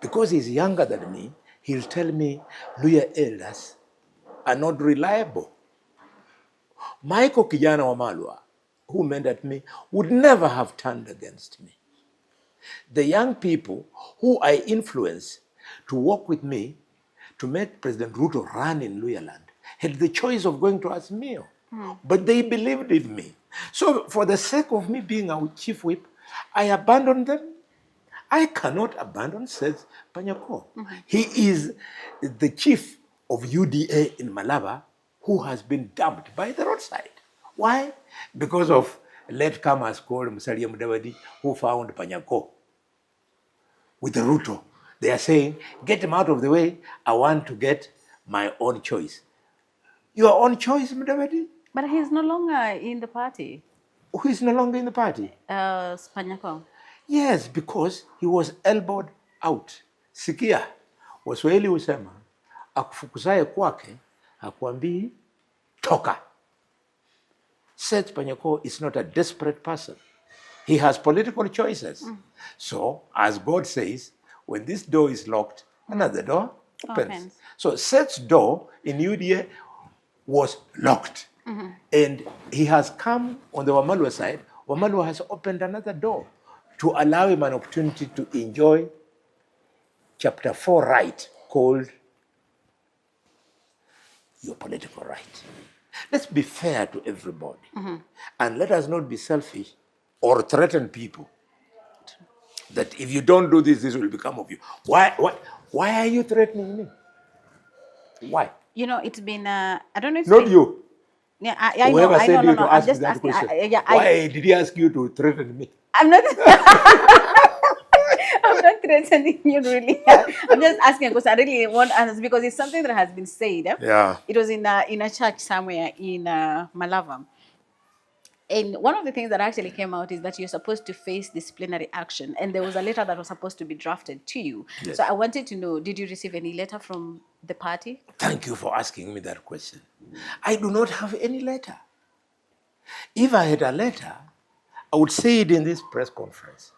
because he's younger than me, he'll tell me Luya elders are not reliable. Michael Kijana Wamalwa, who mentored me, would never have turned against me. The young people who I influenced to work with me to make President Ruto run in Luyaland had the choice of going to Azmio, but they believed in me. So for the sake of me being our chief whip, I abandoned them. I cannot abandon Seth Panyako. He is the chief of UDA in Malaba who has been dumped by the roadside. Why? Because of latecomers called Musalia Mudavadi who found Panyako with the Ruto. They are saying, get him out of the way. I want to get my own choice. Your own choice, Mudavadi? But he's no longer in the party. Who is no longer in the party? Spanyako. Yes, because he was elbowed out. Sikia, Waswahili husema akufukuzaye kwake hakuambii toka. Seth Panyako is not a desperate person. He has political choices. So, as God says, when this door is locked, another door opens. So Seth's door in UDA was locked. And he has come on the Wamalwa side. Wamalwa has opened another door to allow him an opportunity to enjoy chapter 4 right called your political right. Let's be fair to everybody. And let us not be selfish or threaten people that if you don't do this, this will become of you. Why are you threatening me? Why? You know, it's been, I don't know if Not you. Yeah, I know, Whoever said you no. to I'm ask just that asking. question. Why did he ask you to threaten me? I'm not. I'm not threatening you, really. I'm just asking because I really want answers because it's something that has been said. Yeah. It was in a church somewhere in Malava. And one of the things that actually came out is that you're supposed to face disciplinary action. And there was a letter that was supposed to be drafted to you. Yes. So I wanted to know, did you receive any letter from the party? Thank you for asking me that question. I do not have any letter. If I had a letter, I would say it in this press conference.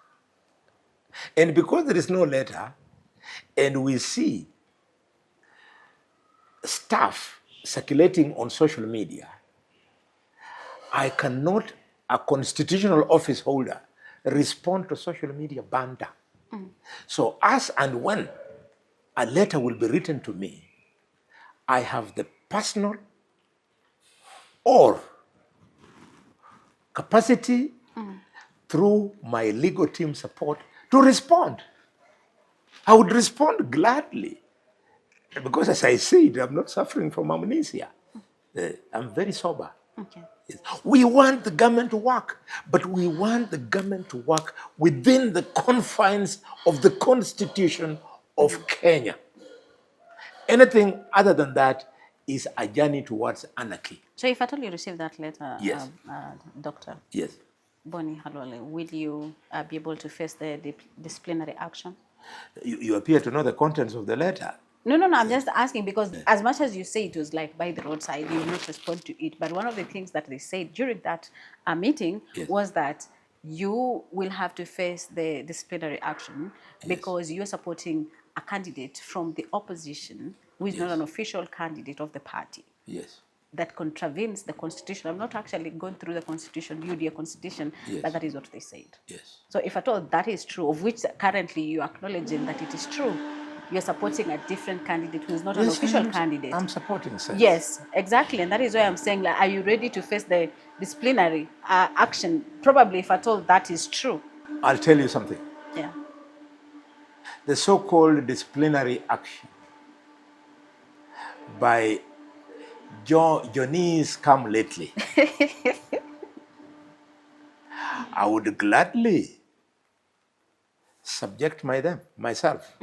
And because there is no letter, and we see stuff circulating on social media, I cannot, a constitutional office holder, respond to social media banter. So as and when a letter will be written to me, I have the personal or capacity through my legal team support to respond. I would respond gladly because, as I said, I'm not suffering from amnesia. I'm very sober. Okay. Yes. We want the government to work, but we want the government to work within the confines of the Constitution of Kenya. Anything other than that is a journey towards anarchy. So if at all you receive that letter, Yes. Dr. Yes. Boni Khalwale, will you be able to face the disciplinary action? You appear to know the contents of the letter. No, I'm just asking because as much as you say it was like by the roadside, you will not respond to it. But one of the things that they said during that meeting Yes. was that you will have to face the disciplinary action because you're supporting a candidate from the opposition who is not Yes. an official candidate of the party. Yes. That contravenes the constitution. I'm not actually going through the constitution, UDA constitution, Yes. but that is what they said. Yes. So if at all that is true, of which currently you're acknowledging that it is true, you're supporting a different candidate who is not an Yes, official I'm- candidate. I'm supporting sense. Yes, exactly. And that is why I'm saying, like, are you ready to face the disciplinary action? Probably if at all that is true. I'll tell you something. Yeah. The so-called disciplinary action by Johnny's come lately, I would gladly subject myself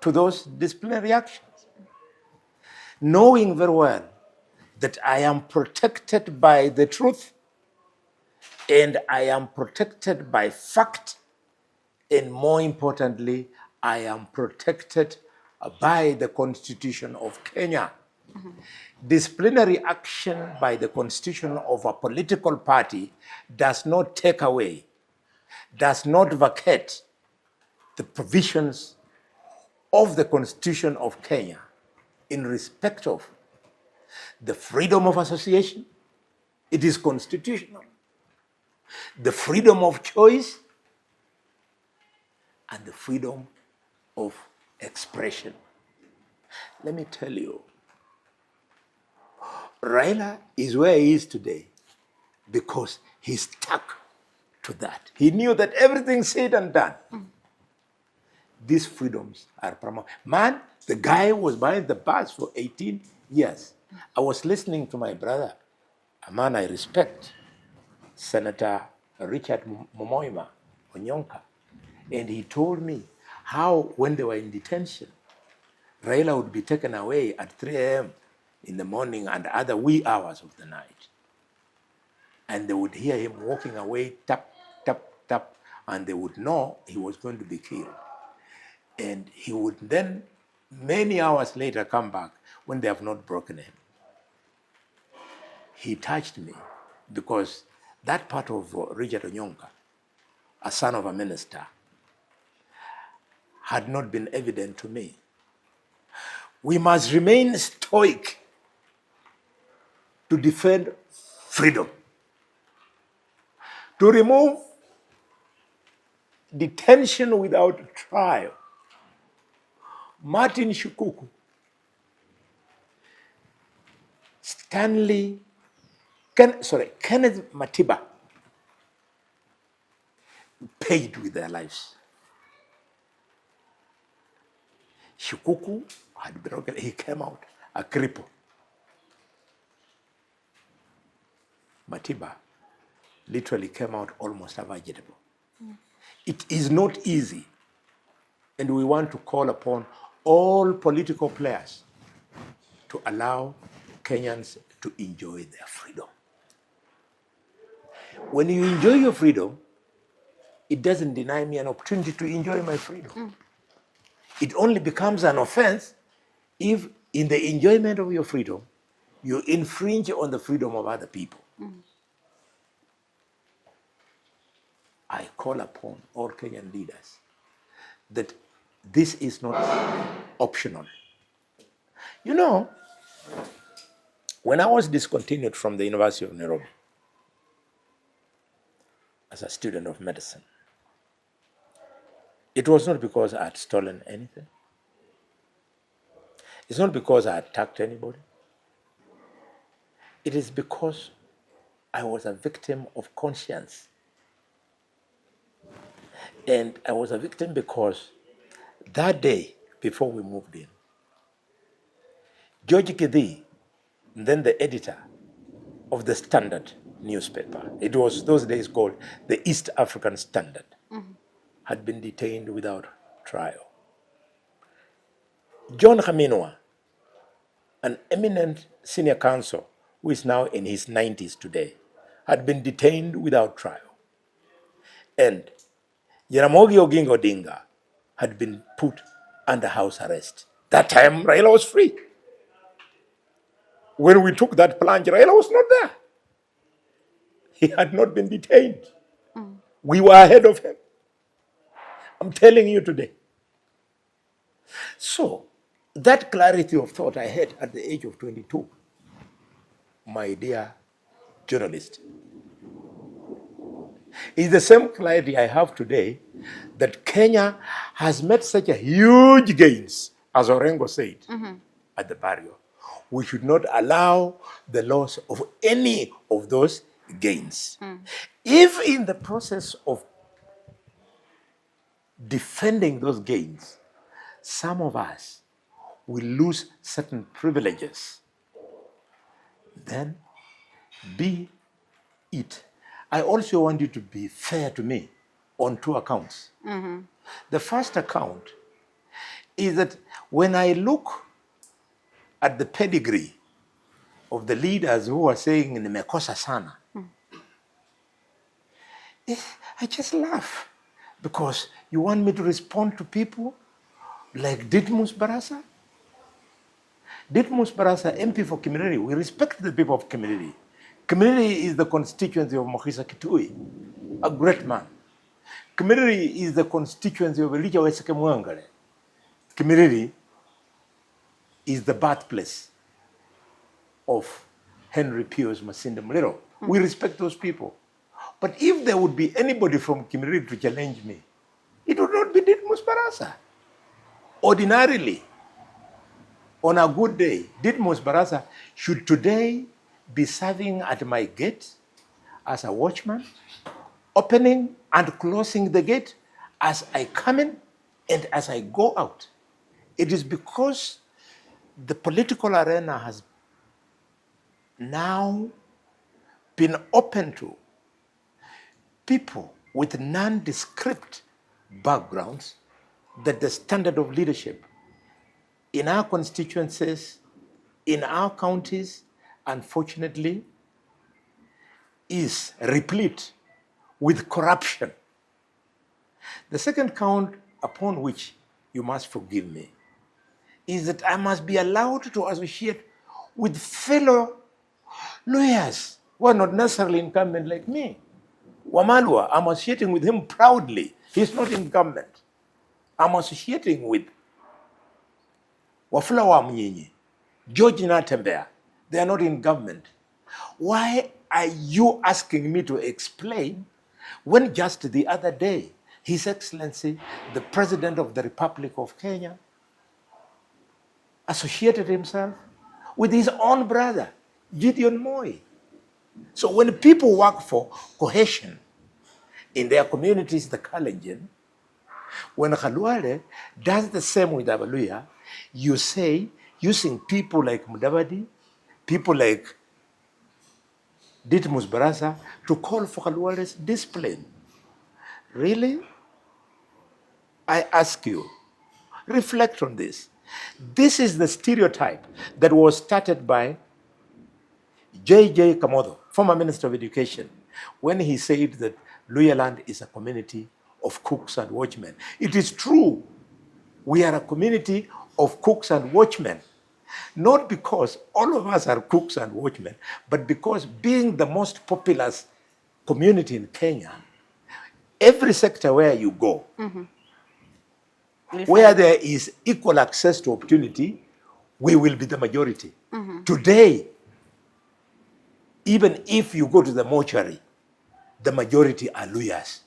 to those disciplinary actions, knowing very well that I am protected by the truth and I am protected by fact, and more importantly, I am protected by the Constitution of Kenya. Disciplinary action by the constitution of a political party does not take away, does not vacate the provisions of the Constitution of Kenya in respect of the freedom of association. It is constitutional. The freedom of choice and the freedom of expression. Let me tell you, Raila is where he is today because he stuck to that. He knew that everything said and done, these freedoms are paramount. Man, the guy was behind the bars for 18 years. I was listening to my brother, a man I respect, Senator Richard Momoima Onyonka, and he told me how when they were in detention, Raila would be taken away at 3 a.m. in the morning and other wee hours of the night. And they would hear him walking away, tap, tap, tap, and they would know he was going to be killed. And he would then, many hours later, come back when they have not broken him. He touched me because that part of Richard Onyonka, a son of a minister, had not been evident to me. We must remain stoic to defend freedom, to remove detention without trial. Martin Shukuku, Kenneth Matiba paid with their lives. Shukuku had broken, he came out a cripple. Matiba literally came out almost a vegetable. It is not easy, and we want to call upon all political players to allow Kenyans to enjoy their freedom. When you enjoy your freedom, it doesn't deny me an opportunity to enjoy my freedom. It only becomes an offense if, in the enjoyment of your freedom, you infringe on the freedom of other people. I call upon all Kenyan leaders that this is not optional. You know, When I was discontinued from the University of Nairobi as a student of medicine, it was not because I had stolen anything. It's not because I attacked anybody. It is because I was a victim of conscience. And I was a victim because that day, before we moved in, George Gidhi, then the editor of the Standard newspaper, it was those days called the East African Standard, had been detained without trial. John Haminwa, an eminent senior counsel who is now in his 90s today, had been detained without trial. And Jaramogi Oginga Odinga had been put under house arrest. That time, Raila was free. When we took that plunge, Raila was not there. He had not been detained. We were ahead of him. I'm telling you today. So, that clarity of thought I had at the age of 22, my dear journalist, is the same clarity I have today that Kenya has made such a huge gains, as Orengo said, at the barrio. We should not allow the loss of any of those gains. If in the process of defending those gains, some of us will lose certain privileges, then be it. I also want you to be fair to me on two accounts. The first account is that when I look at the pedigree of the leaders who are saying nimekosa sana, I just laugh because you want me to respond to people like Ditmus Barasa? Ditmus Barasa, MP for Kimilili. We respect the people of Kimilili. Kimilili is the constituency of Mohisa Kitui, a great man. Kimilili is the constituency of Elijah Weseke Mwangale. Kimilili is the birthplace of Henry Pius Masinde Muliro. We respect those people. But if there would be anybody from Kimilili to challenge me, it would not be Ditmus Barasa. Ordinarily, on a good day, Ditmus Barasa should today be serving at my gate as a watchman, opening and closing the gate as I come in and as I go out. It is because the political arena has now been open to people with nondescript backgrounds that the standard of leadership in our constituencies, in our counties, unfortunately, is replete with corruption. The second count upon which you must forgive me is that I must be allowed to associate with fellow lawyers who are not necessarily incumbent like me. Wamalwa, I'm associating with him proudly. He's not incumbent. I'm associating with Wafula Wamnyinyi, George Natembea. They are not in government. Why are you asking me to explain when just the other day, His Excellency, the President of the Republic of Kenya, associated himself with his own brother, Gideon Moi? So when people work for cohesion in their communities, the Kalenjin, when Khalwale does the same with Abaluya, you say, using people like Mudavadi, people like Ditmus Barasa, to call for Khalwale's discipline. Really? I ask you, reflect on this. This is the stereotype that was started by J.J. Kamodo, former Minister of Education, when he said that Luya land is a community of cooks and watchmen. It is true. We are a community of cooks and watchmen. Not because all of us are cooks and watchmen, but because being the most populous community in Kenya, every sector where you go, where there is equal access to opportunity, we will be the majority. Today, even if you go to the mortuary, the majority are Luyas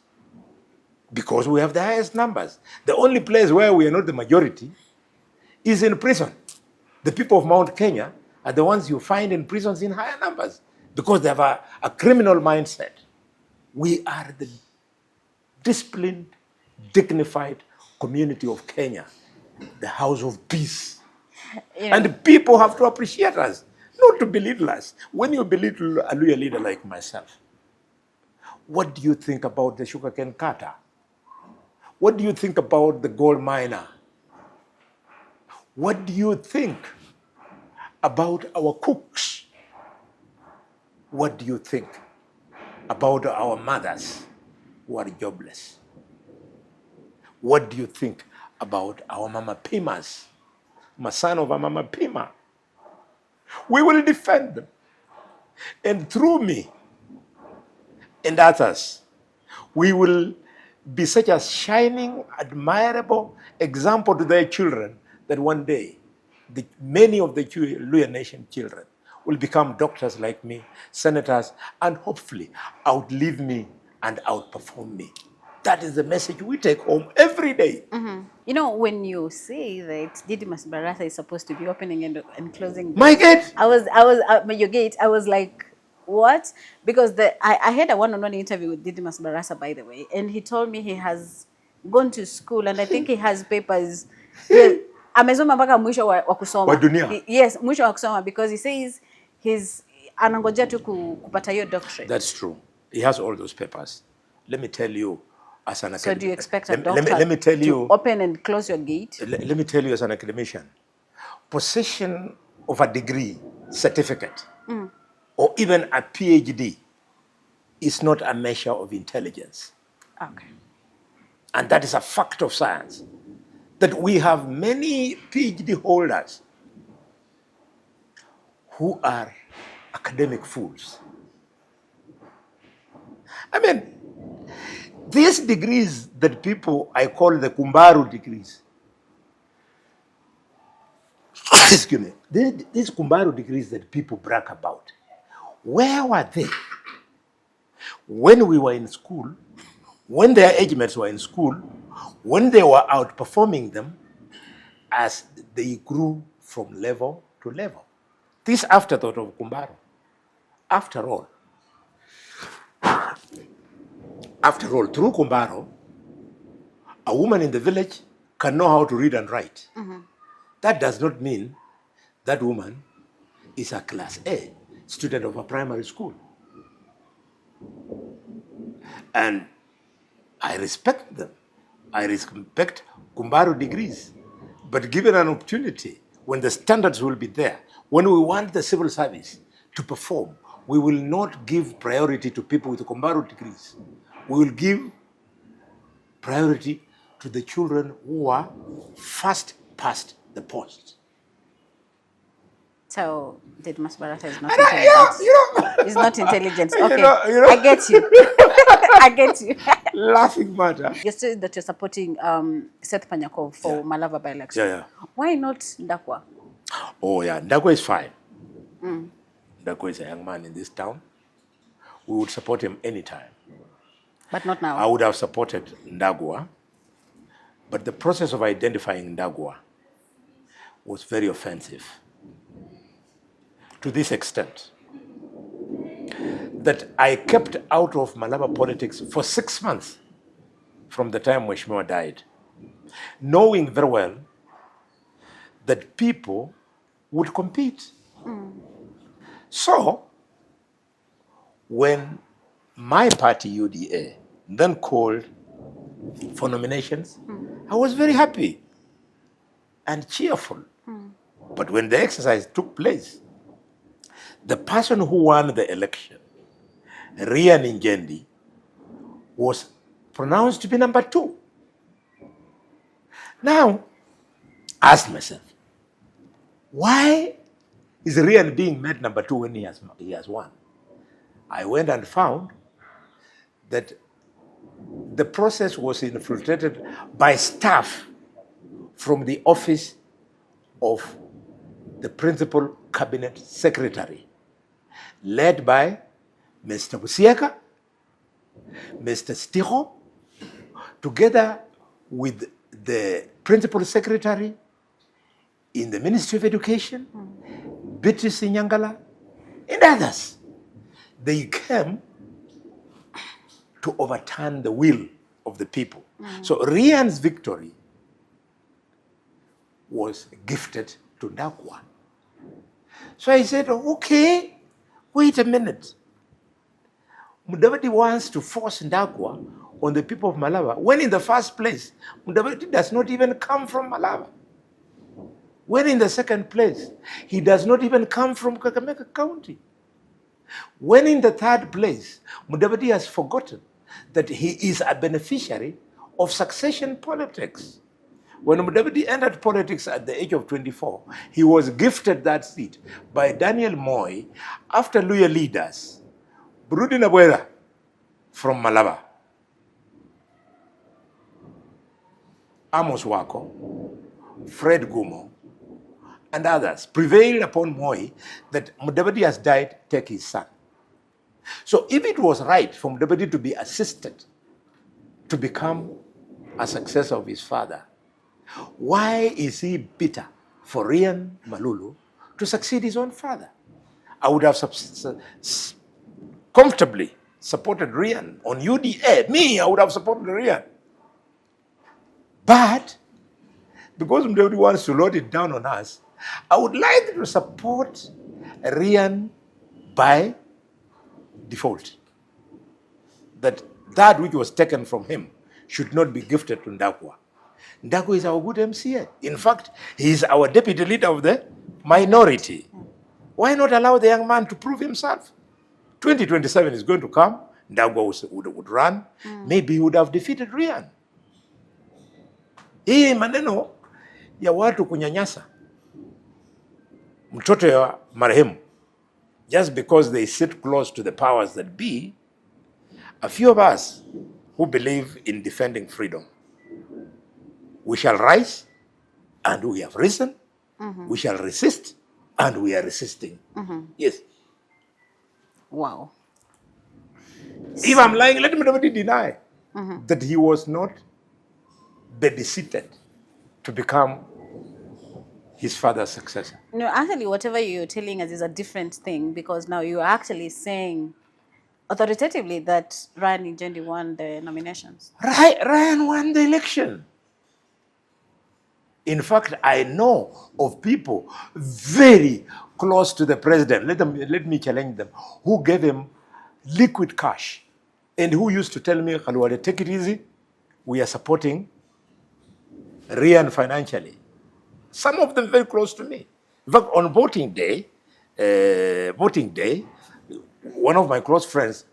because we have the highest numbers. The only place where we are not the majority is in prison. The people of Mount Kenya are the ones you find in prisons in higher numbers because they have a criminal mindset. We are the disciplined, dignified community of Kenya, the house of peace. You know, And people have to appreciate us, not to belittle us. When you belittle a Luya leader like myself, what do you think about the sugarcane cutter? What do you think about the gold miner? What do you think about our cooks? What do you think about our mothers who are jobless? What do you think about our Mama Pimas? My son of a Mama Pima. We will defend them. And through me and others, we will be such a shining, admirable example to their children that one day many of the Luya Nation children will become doctors like me, senators, and hopefully outlive me and outperform me. That is the message we take home every day. you know, when you say that Didmus Barasa is supposed to be opening and closing My doors, gate! I was your gate. I was like, what? Because I had a one-on-one interview with Didmus Barasa, by the way, and he told me he has gone to school and I think he has papers. Amesoma mpaka mwisho wa kusoma. Wa dunia. Yes, mwisho wa kusoma, because he says he's anangojea tu kupata hiyo doctorate. That's true. He has all those papers. Let me tell you, as an So do you expect a let doctor me tell to you, open and close your gate? let me tell you as an academician, possession of a degree, certificate, or even a PhD is not a measure of intelligence. Okay. And that is a fact of science. That we have many PhD holders who are academic fools. I mean, these degrees that people, I call the Kumbaru degrees. Excuse me. These Kumbaru degrees that people brag about, where were they when we were in school, when their age mates were in school, when they were outperforming them as they grew from level to level? This afterthought of Kumbaru. After all, through Kumbaru, a woman in the village can know how to read and write. That does not mean that woman is a class A student of a primary school. And I respect them. I respect Kumbaru degrees. But given an opportunity, when the standards will be there, when we want the civil service to perform, we will not give priority to people with Kumbaru degrees. We will give priority to the children who are first past the post. So Didmus Barasa is not And intelligent. He's not intelligent. Okay, you know. I get you. I get you. Laughing matter. You said that you're supporting Seth Panyakov for Malava by-election. Yeah. Why not Ndakwa? Oh yeah, Ndakwa is fine. Ndakwa is a young man in this town. We would support him anytime. But not now. I would have supported Ndagwa, but the process of identifying Ndagwa was very offensive. To this extent, that I kept out of Malaba politics for 6 months from the time Mheshimiwa died, knowing very well that people would compete. So, when my party, UDA, then called for nominations, I was very happy and cheerful. But when the exercise took place, the person who won the election, Rian Njendi, was pronounced to be number 2. Now, ask myself, why is Rian being made number 2 when he has won? I went and found that the process was infiltrated by staff from the office of the principal cabinet secretary, led by Mr. Busieka, Mr. Stiho, together with the principal secretary in the Ministry of Education, Beatrice Nyangala, and others. They came to overturn the will of the people. So Ryan's victory was gifted to Ndakwa. So I said, okay, wait a minute. Mudavadi wants to force Ndakwa on the people of Malaba, when in the first place, Mudavadi does not even come from Malaba. When in the second place, he does not even come from Kakamega County. When in the third place, Mudavadi has forgotten that he is a beneficiary of succession politics. When Mudavadi entered politics at the age of 24, he was gifted that seat by Daniel Moi after Luya leaders, Brudi Nabwera from Malaba, Amos Wako, Fred Gumo, and others prevailed upon Moi that Mudavadi has died, take his son. So if it was right for Mudavadi to be assisted to become a successor of his father, why is he bitter for Ryan Malulu to succeed his own father? I would have comfortably supported Ryan on UDA. Me, I would have supported Ryan. But because Mudavadi wants to load it down on us, I would like to support Ryan by default. That which was taken from him should not be gifted to Ndakwa. Ndakwa is our good MCA. In fact, he is our deputy leader of the minority. Why not allow the young man to prove himself? 2027 is going to come. Ndakwa would run. Maybe he would have defeated Ryan. Hii maneno ya watu kunyanyasa mtoto ya marehemu just because they sit close to the powers that be, a few of us who believe in defending freedom, we shall rise, and we have risen. We shall resist, and we are resisting. Yes. Wow. If I'm lying, let me deny that he was not babysitted to become his father's successor. No, actually, whatever you're telling us is a different thing, because now you're actually saying authoritatively that Ryan Injendi won the nominations. Ryan won the election. In fact, I know of people very close to the president, let me challenge them, who gave him liquid cash and who used to tell me, Khalwale, take it easy. We are supporting Ryan financially. Some of them very close to me. In fact, on voting day, one of my close friends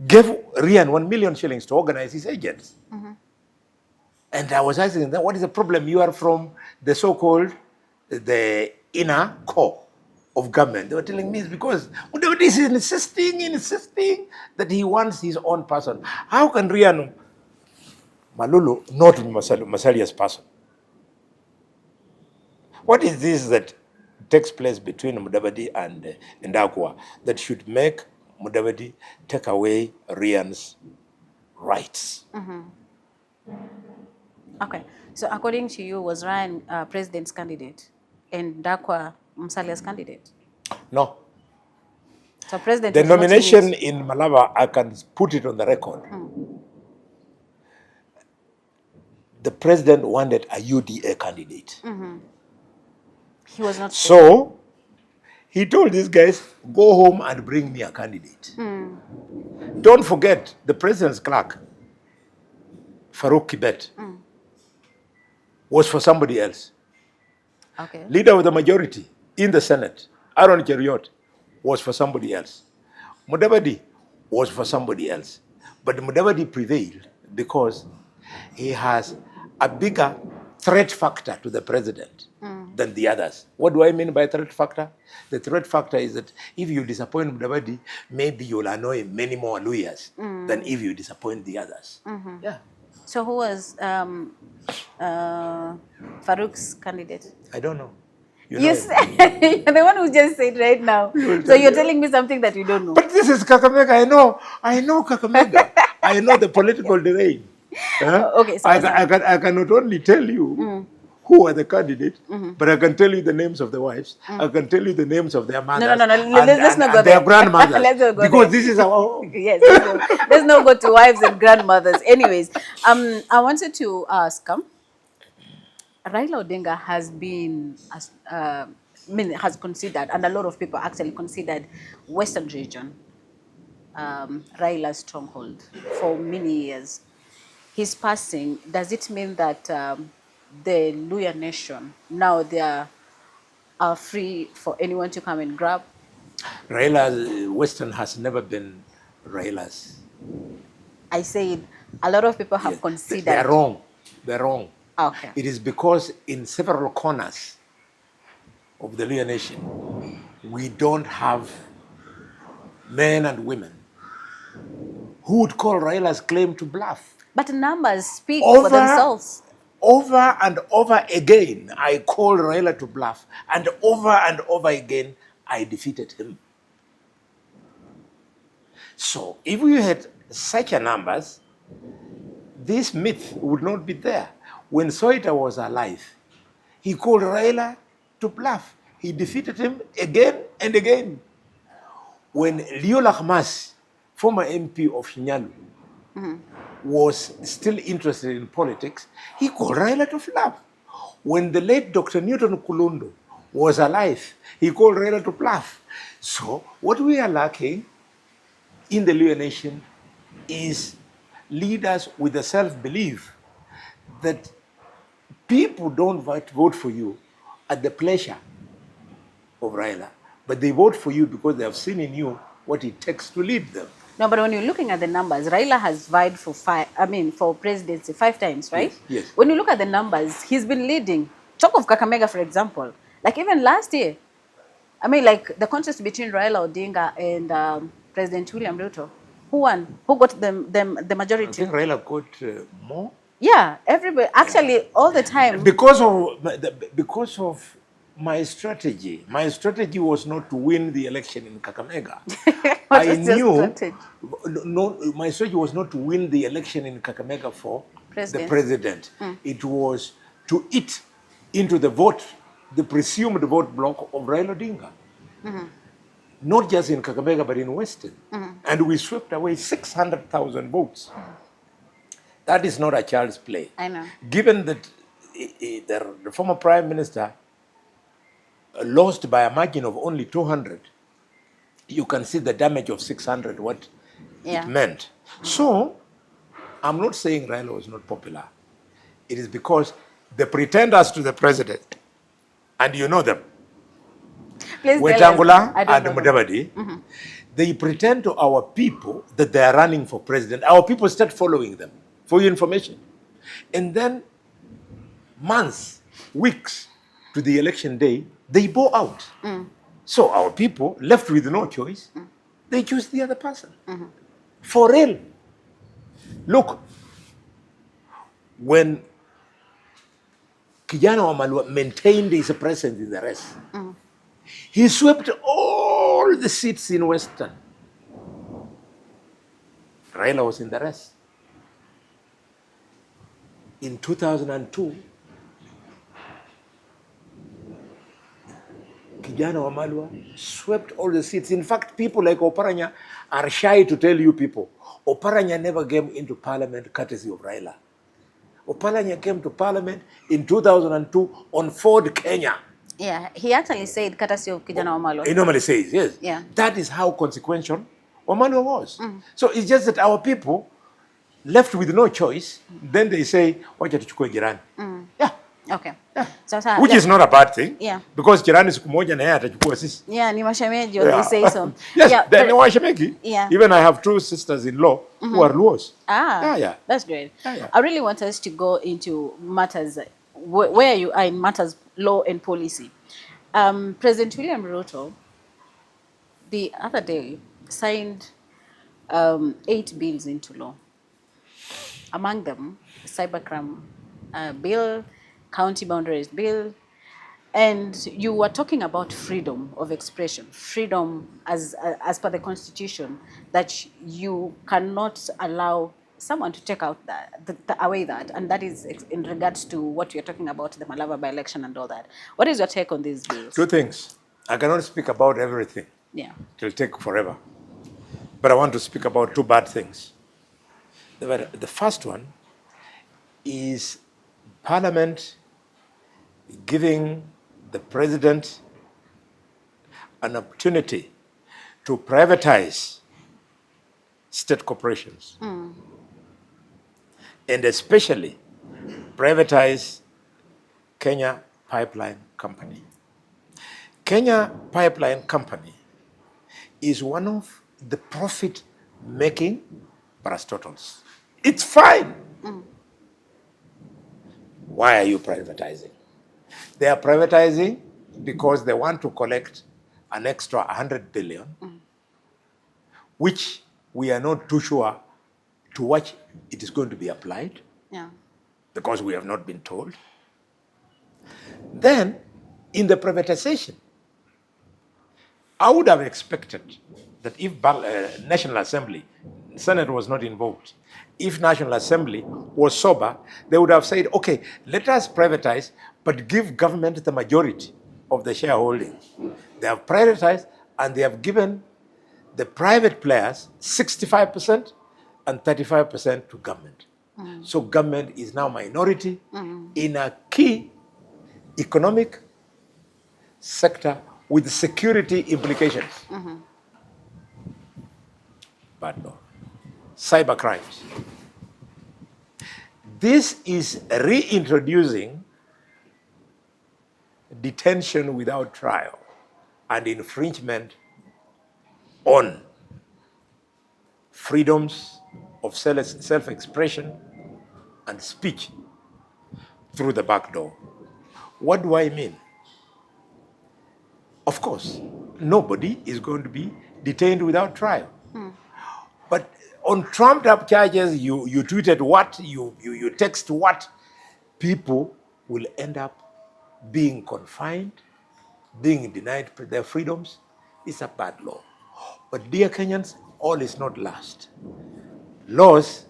gave Ryan 1 million shillings to organize his agents. And I was asking them, what is the problem? You are from the so-called, the inner core of government. They were telling me it's because Mudavadi is insisting that he wants his own person. How can Ryan Malulu not be Masalia's person? What is this that takes place between Mudavadi and Ndakwa that should make Mudavadi take away Ryan's rights? Okay, so according to you, was Ryan president's candidate and Ndakwa Musalia's candidate? No. So president The was not nomination in it. in Malaba, I can put it on the record. The president wanted a UDA candidate. He was not. So he told these guys, go home and bring me a candidate. Don't forget, the president's clerk, Farouk Kibet, was for somebody else. Okay. Leader of the majority in the Senate, Aaron Cheriot, was for somebody else. Mudavadi was for somebody else. But Mudavadi prevailed because he has a bigger threat factor to the president than the others. What do I mean by threat factor? The threat factor is that if you disappoint Mudavadi, maybe you'll annoy many more lawyers than if you disappoint the others. Yeah. So who was Farouk's candidate? I don't know. You know Yes, him. you're the one who just said right now. will So tell you're you. telling me something that you don't know. But this is Kakamega. I know Kakamega. I know the political terrain. Huh? Okay, so I can not only tell you who are the candidates, but I can tell you the names of the wives. I can tell you the names of their no, mothers no, no. Let's not go and their there. grandmothers. Let's not go Because there. this is our home. Yes, let's not go to wives and grandmothers. Anyways, I wanted to ask, Raila Odinga has been, has considered, and a lot of people actually considered Western region Raila's stronghold for many years. His passing, does it mean that the Luya nation now they are free for anyone to come and grab? Raila's Western has never been Raila's. I said a lot of people have Yes. considered. They are wrong. They're wrong. Okay. It is because in several corners of the Luya nation, we don't have men and women who would call Raila's claim to bluff. But numbers speak for themselves. Over and over again, I called Raila to bluff, and over again, I defeated him. So, if we had such a numbers, this myth would not be there. When Soita was alive, he called Raila to bluff. He defeated him again and again. When Leo Lakmas, former MP of Shinyalu, was still interested in politics, he called Raila to bluff. When the late Dr. Newton Kulundo was alive, he called Raila to bluff. So what we are lacking in the Luo nation is leaders with the self-belief that people don't vote for you at the pleasure of Raila, but they vote for you because they have seen in you what it takes to lead them. No, but when you're looking at the numbers, Raila has vied for for presidency 5 times, right? Yes, yes. When you look at the numbers, he's been leading. Talk of Kakamega, for example. Like even last year, like the contest between Raila Odinga and President William Ruto, who won? Who got the majority? I think Raila got more. Yeah, everybody. Actually, all the time. Because of my strategy. My strategy was not to win the election in Kakamega. What I was your knew, strategy? no, my strategy was not to win the election in Kakamega for President. the president. It was to eat into the vote, the presumed vote block of Raila Odinga. Not just in Kakamega, but in Western. And we swept away 600,000 votes. That is not a child's play. I know. Given that the former prime minister lost by a margin of only 200, you can see the damage of 600, what it meant. So, I'm not saying Raila was not popular. It is because the pretenders to the president, and you know them, Wetangula and Mudavadi, they pretend to our people that they are running for president. Our people start following them, for your information. And then months, weeks to the election day, they bow out. So our people, left with no choice, they choose the other person. For real. Look, when Kijana Wamalwa maintained his presence in the rest, he swept all the seats in Western. Raila was in the rest. In 2002, Kijana Wamalwa swept all the seats. In fact, people like Oparanya are shy to tell you people. Oparanya never came into parliament courtesy of Raila. Oparanya came to parliament in 2002 on Ford, Kenya. Yeah, he actually said courtesy of Kijana Wamalwa. He normally says, yes. Yeah. That is how consequential Wamalwa was. So it's just that our people, left with no choice, then they say, wacha tuchukue jirani. Yeah. Okay. Yeah. So, Which is not a bad thing. Yeah. Because jirani siku moja na yeye atachukua sisi. Yeah, ni mashemeji, they say so. Yes, yeah, they are Washemeki. Yeah. Even I have 2 sisters-in-law who are Luos. Yeah. That's great. Yeah. I really want us to go into matters, where you are in matters law and policy. President William Ruto, the other day, signed 8 bills into law. Among them, cybercrime bill, county boundaries bill, And you were talking about freedom of expression, freedom as per the constitution, that you cannot allow someone to take out away that, and that is in regards to what you're talking about, the Malava by-election and all that. What is your take on these bills? Two things. I cannot speak about everything. Yeah. It will take forever. But I want to speak about two bad things. The first one is Parliament giving the president an opportunity to privatize state corporations, and especially privatize Kenya Pipeline Company. Kenya Pipeline Company is one of the profit-making parastatals. It's fine. Why are you privatizing? They are privatizing because they want to collect an extra 100 billion, which we are not too sure to what it is going to be applied, Yeah. because we have not been told. Then, in the privatization, I would have expected that if National Assembly, Senate was not involved, if National Assembly was sober, they would have said, okay, let us privatize, but give government the majority of the shareholding. They have privatized, and they have given the private players 65% and 35% to government. So government is now minority in a key economic sector with security implications. But no. Cyber crimes. This is reintroducing detention without trial and infringement on freedoms of self-expression and speech through the back door. What do I mean? Of course, nobody is going to be detained without trial. But on trumped up charges, you tweeted what, you text what, people will end up being confined, being denied their freedoms. It's a bad law. But dear Kenyans, all is not lost. Laws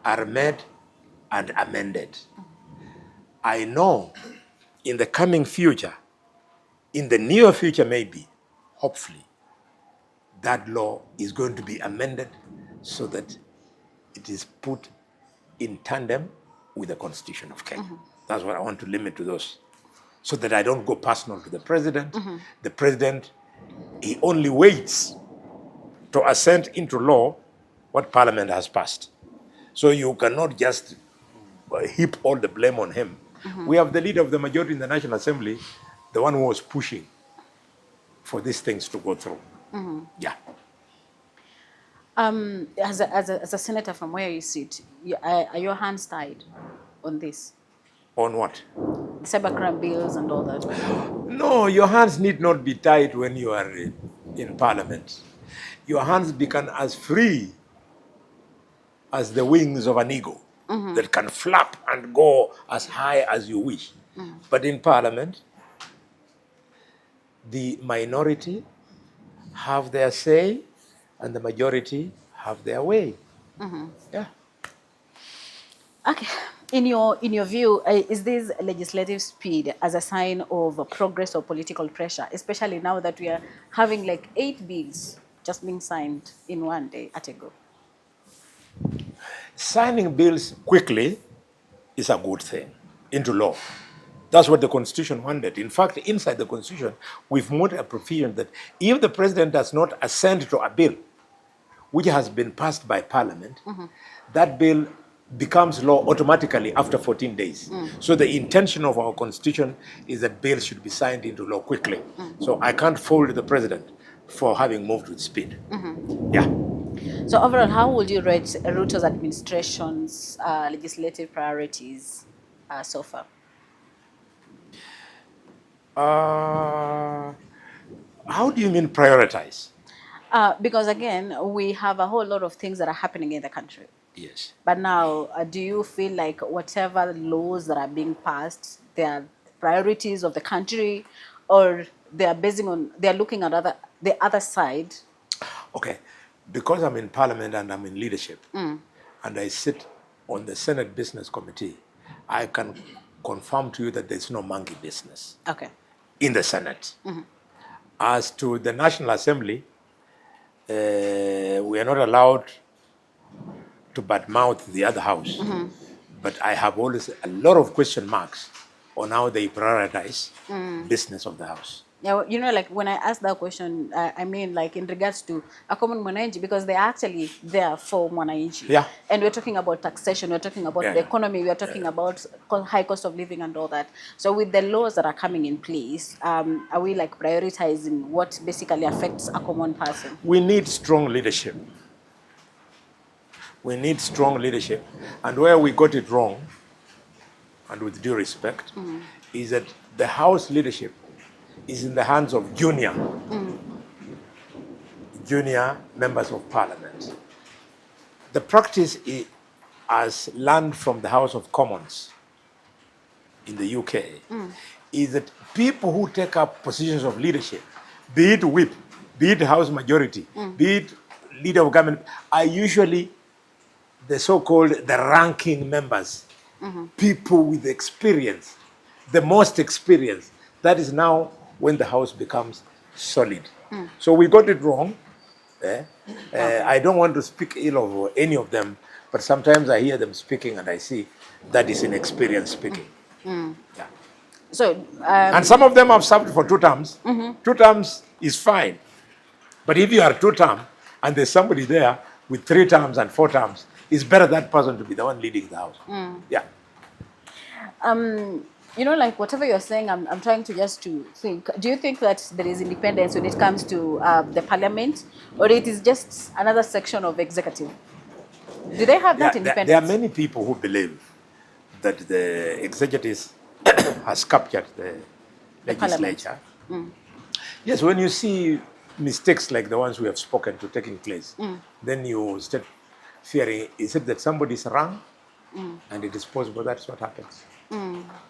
are made and amended. I know in the coming future, in the near future maybe, hopefully, that law is going to be amended so that it is put in tandem with the Constitution of Kenya. That's what I want to limit to those, so that I don't go personal to the president. The president, he only waits to assent into law what Parliament has passed. So you cannot just heap all the blame on him. We have the leader of the majority in the National Assembly, the one who was pushing for these things to go through. Yeah. As a senator from where you sit, are your hands tied on this? On what? The cybercrime bills and all that? No, your hands need not be tied when you are in Parliament. Your hands become as free as the wings of an eagle that can flap and go as high as you wish. But in Parliament, the minority have their say and the majority have their way. Yeah. Okay. In your view, is this legislative speed as a sign of progress or political pressure, especially now that we are having like 8 bills just being signed in one day at a go? Signing bills quickly is a good thing into law. That's what the Constitution wanted. In fact, inside the Constitution, we've made a provision that if the president does not assent to a bill which has been passed by Parliament, that bill becomes law automatically after 14 days. So the intention of our Constitution is that bills should be signed into law quickly. So I can't fault the president for having moved with speed. Yeah. So overall, how would you rate Ruto's administration's legislative priorities so far? How do you mean prioritize? Because again, we have a whole lot of things that are happening in the country. Yes. But now, do you feel like whatever laws that are being passed, they are priorities of the country, or they are looking at the other side? Okay, because I'm in Parliament and I'm in leadership, and I sit on the Senate Business Committee, I can confirm to you that there's no monkey business Okay. in the Senate. As to the National Assembly, we are not allowed to badmouth the other house. But I have always a lot of question marks on how they prioritize business of the house. Yeah, you know, like when I asked that question, I mean, like in regards to a common mwananchi, because they're actually there for mwananchi. Yeah. And we're talking about taxation, we're talking about Yeah, the yeah. economy, we're talking about high cost of living and all that. So with the laws that are coming in place, are we like prioritizing what basically affects a common person? We need strong leadership. We need strong leadership. And where we got it wrong, and with due respect, is that the House leadership is in the hands of junior members of Parliament. The practice as learned from the House of Commons in the UK is that people who take up positions of leadership, be it whip, be it House majority, be it leader of government, are usually the so-called the ranking members, people with experience, the most experience. That is now when the House becomes solid. So we got it wrong. I don't want to speak ill of any of them, but sometimes I hear them speaking and I see that is inexperience speaking. Yeah. So, And some of them have served for 2 terms. 2 terms is fine. But if you are 2 term and there's somebody there with 3 terms and 4 terms, it's better that person to be the one leading the house. Yeah. you know, like whatever you're saying, I'm trying to just to think. Do you think that there is independence when it comes to the parliament, or it is just another section of executive? Do they have that independence? There are many people who believe that the executive has captured the legislature. Yes, when you see mistakes like the ones we have spoken to taking place, then you start fearing, is it that somebody is wrong? And it is possible that's what happens.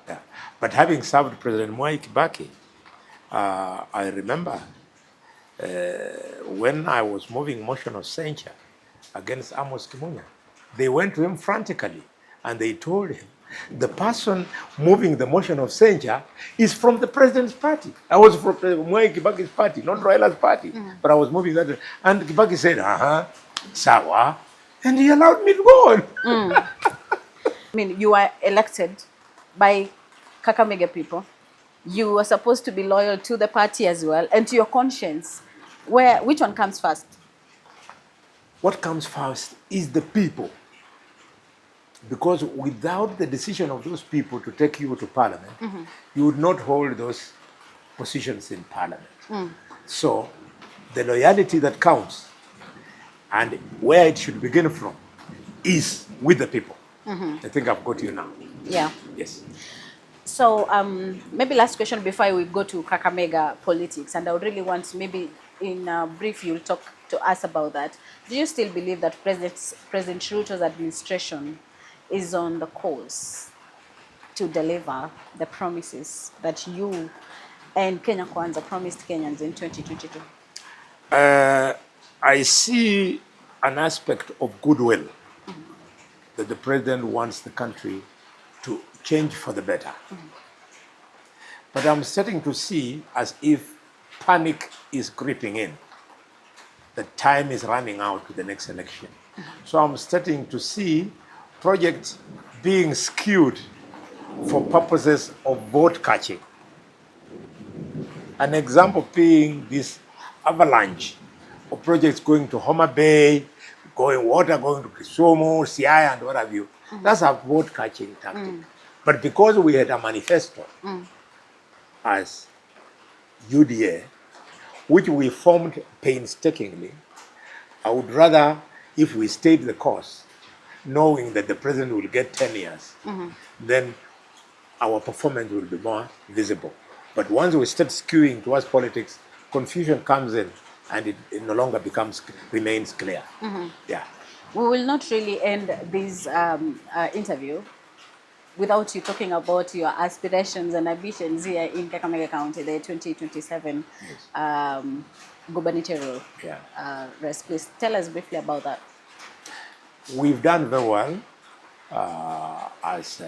Yeah. But having served President Mwai Kibaki, I remember when I was moving motion of censure against Amos Kimunya, they went to him frantically and they told him, the person moving the motion of censure is from the president's party. I was from Mwai Kibaki's party, not Raila's party, but I was moving that. And Kibaki said, sawa, and he allowed me to go on. I mean, you are elected by Kakamega people. You are supposed to be loyal to the party as well and to your conscience. Which one comes first? What comes first is the people. Because without the decision of those people to take you to parliament, you would not hold those positions in parliament. So the loyalty that counts and where it should begin from is with the people. I think I've got you now. Yeah. Yes. So maybe last question before we go to Kakamega politics, and I would really want maybe in brief you'll talk to us about that. Do you still believe that President Ruto's administration is on the course to deliver the promises that you and Kenya Kwanza promised Kenyans in 2022? I see an aspect of goodwill that the president wants the country to change for the better. But I'm starting to see as if panic is creeping in. The time is running out to the next election. So I'm starting to see projects being skewed for purposes of vote catching. An example being this avalanche of projects going to Homa Bay, water going to Kisumu, Siaya, and what have you. That's a vote catching tactic. But because we had a manifesto as UDA, which we formed painstakingly, I would rather, if we stayed the course, knowing that the president will get 10 years, then our performance will be more visible. But once we start skewing towards politics, confusion comes in and it no longer remains clear. Yeah. We will not really end this interview without you talking about your aspirations and ambitions here in Kakamega County, the 2027 gubernatorial race. Please tell us briefly about that. We've done very well as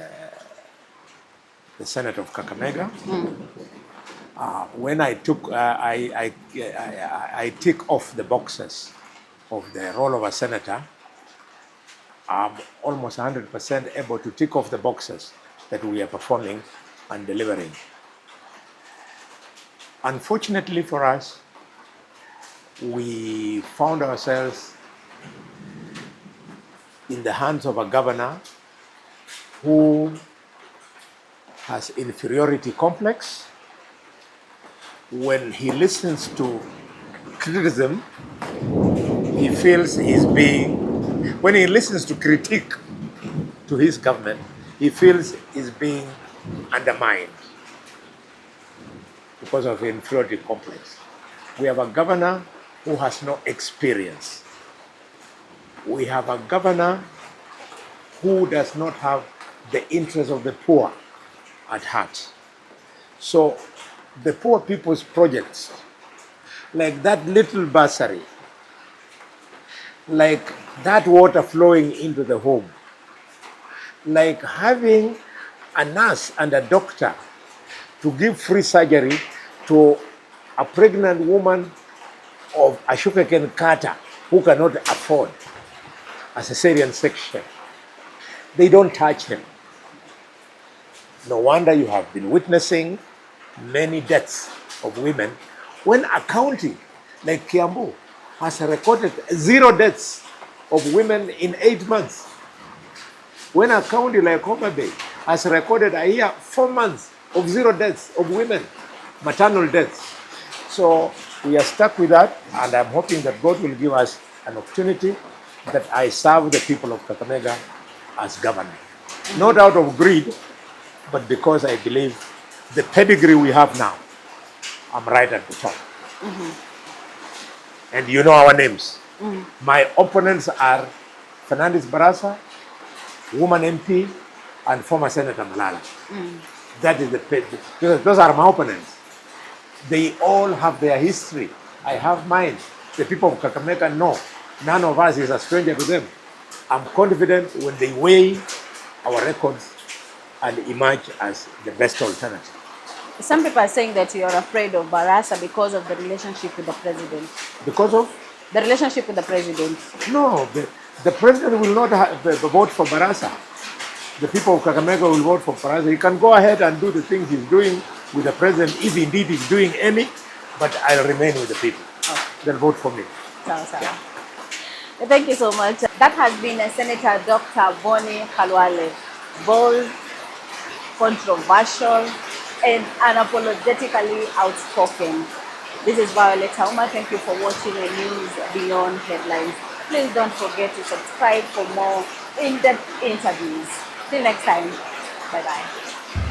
the Senate of Kakamega. When I took, I tick off the boxes of the role of a senator, I'm almost 100% able to tick off the boxes that we are performing and delivering. Unfortunately for us, we found ourselves in the hands of a governor who has inferiority complex. When he listens to criticism, he feels he's being, when he listens to critique to his government, he feels he's being undermined because of inferiority complex. We have a governor who has no experience. We have a governor who does not have the interests of the poor at heart. So the poor people's projects, like that little bursary, like that water flowing into the home, like having a nurse and a doctor to give free surgery to a pregnant woman of a sugarcane cutter who cannot afford a cesarean section. They don't touch him. No wonder you have been witnessing many deaths of women when a county like Kiambu has recorded 0 deaths of women in 8 months. When a county like Homa Bay has recorded a year, 4 months of 0 deaths of women, maternal deaths. So we are stuck with that, and I'm hoping that God will give us an opportunity that I serve the people of Kakamega as governor. Not out of greed, but because I believe the pedigree we have now, I'm right at the top. And you know our names. My opponents are Fernandez Barasa, woman MP, and former Senator Malala. That is the pedigree. Those are my opponents. They all have their history. I have mine. The people of Kakamega know. None of us is a stranger to them. I'm confident when they weigh our records and emerge as the best alternative. Some people are saying that you're afraid of Barasa because of the relationship with the president. Because of? The relationship with the president. No, the president will not vote for Barasa. The people of Kakamega will vote for Barasa. He can go ahead and do the things he's doing with the president, if indeed he's doing any, but I'll remain with the people. Okay. They'll vote for me. Yeah. Thank you so much. That has been Senator Dr. Boni Khalwale. Bold, controversial, and unapologetically outspoken. This is Violet Tauma. Thank you for watching the News Beyond Headlines. Please don't forget to subscribe for more in-depth interviews. Till next time. Bye-bye.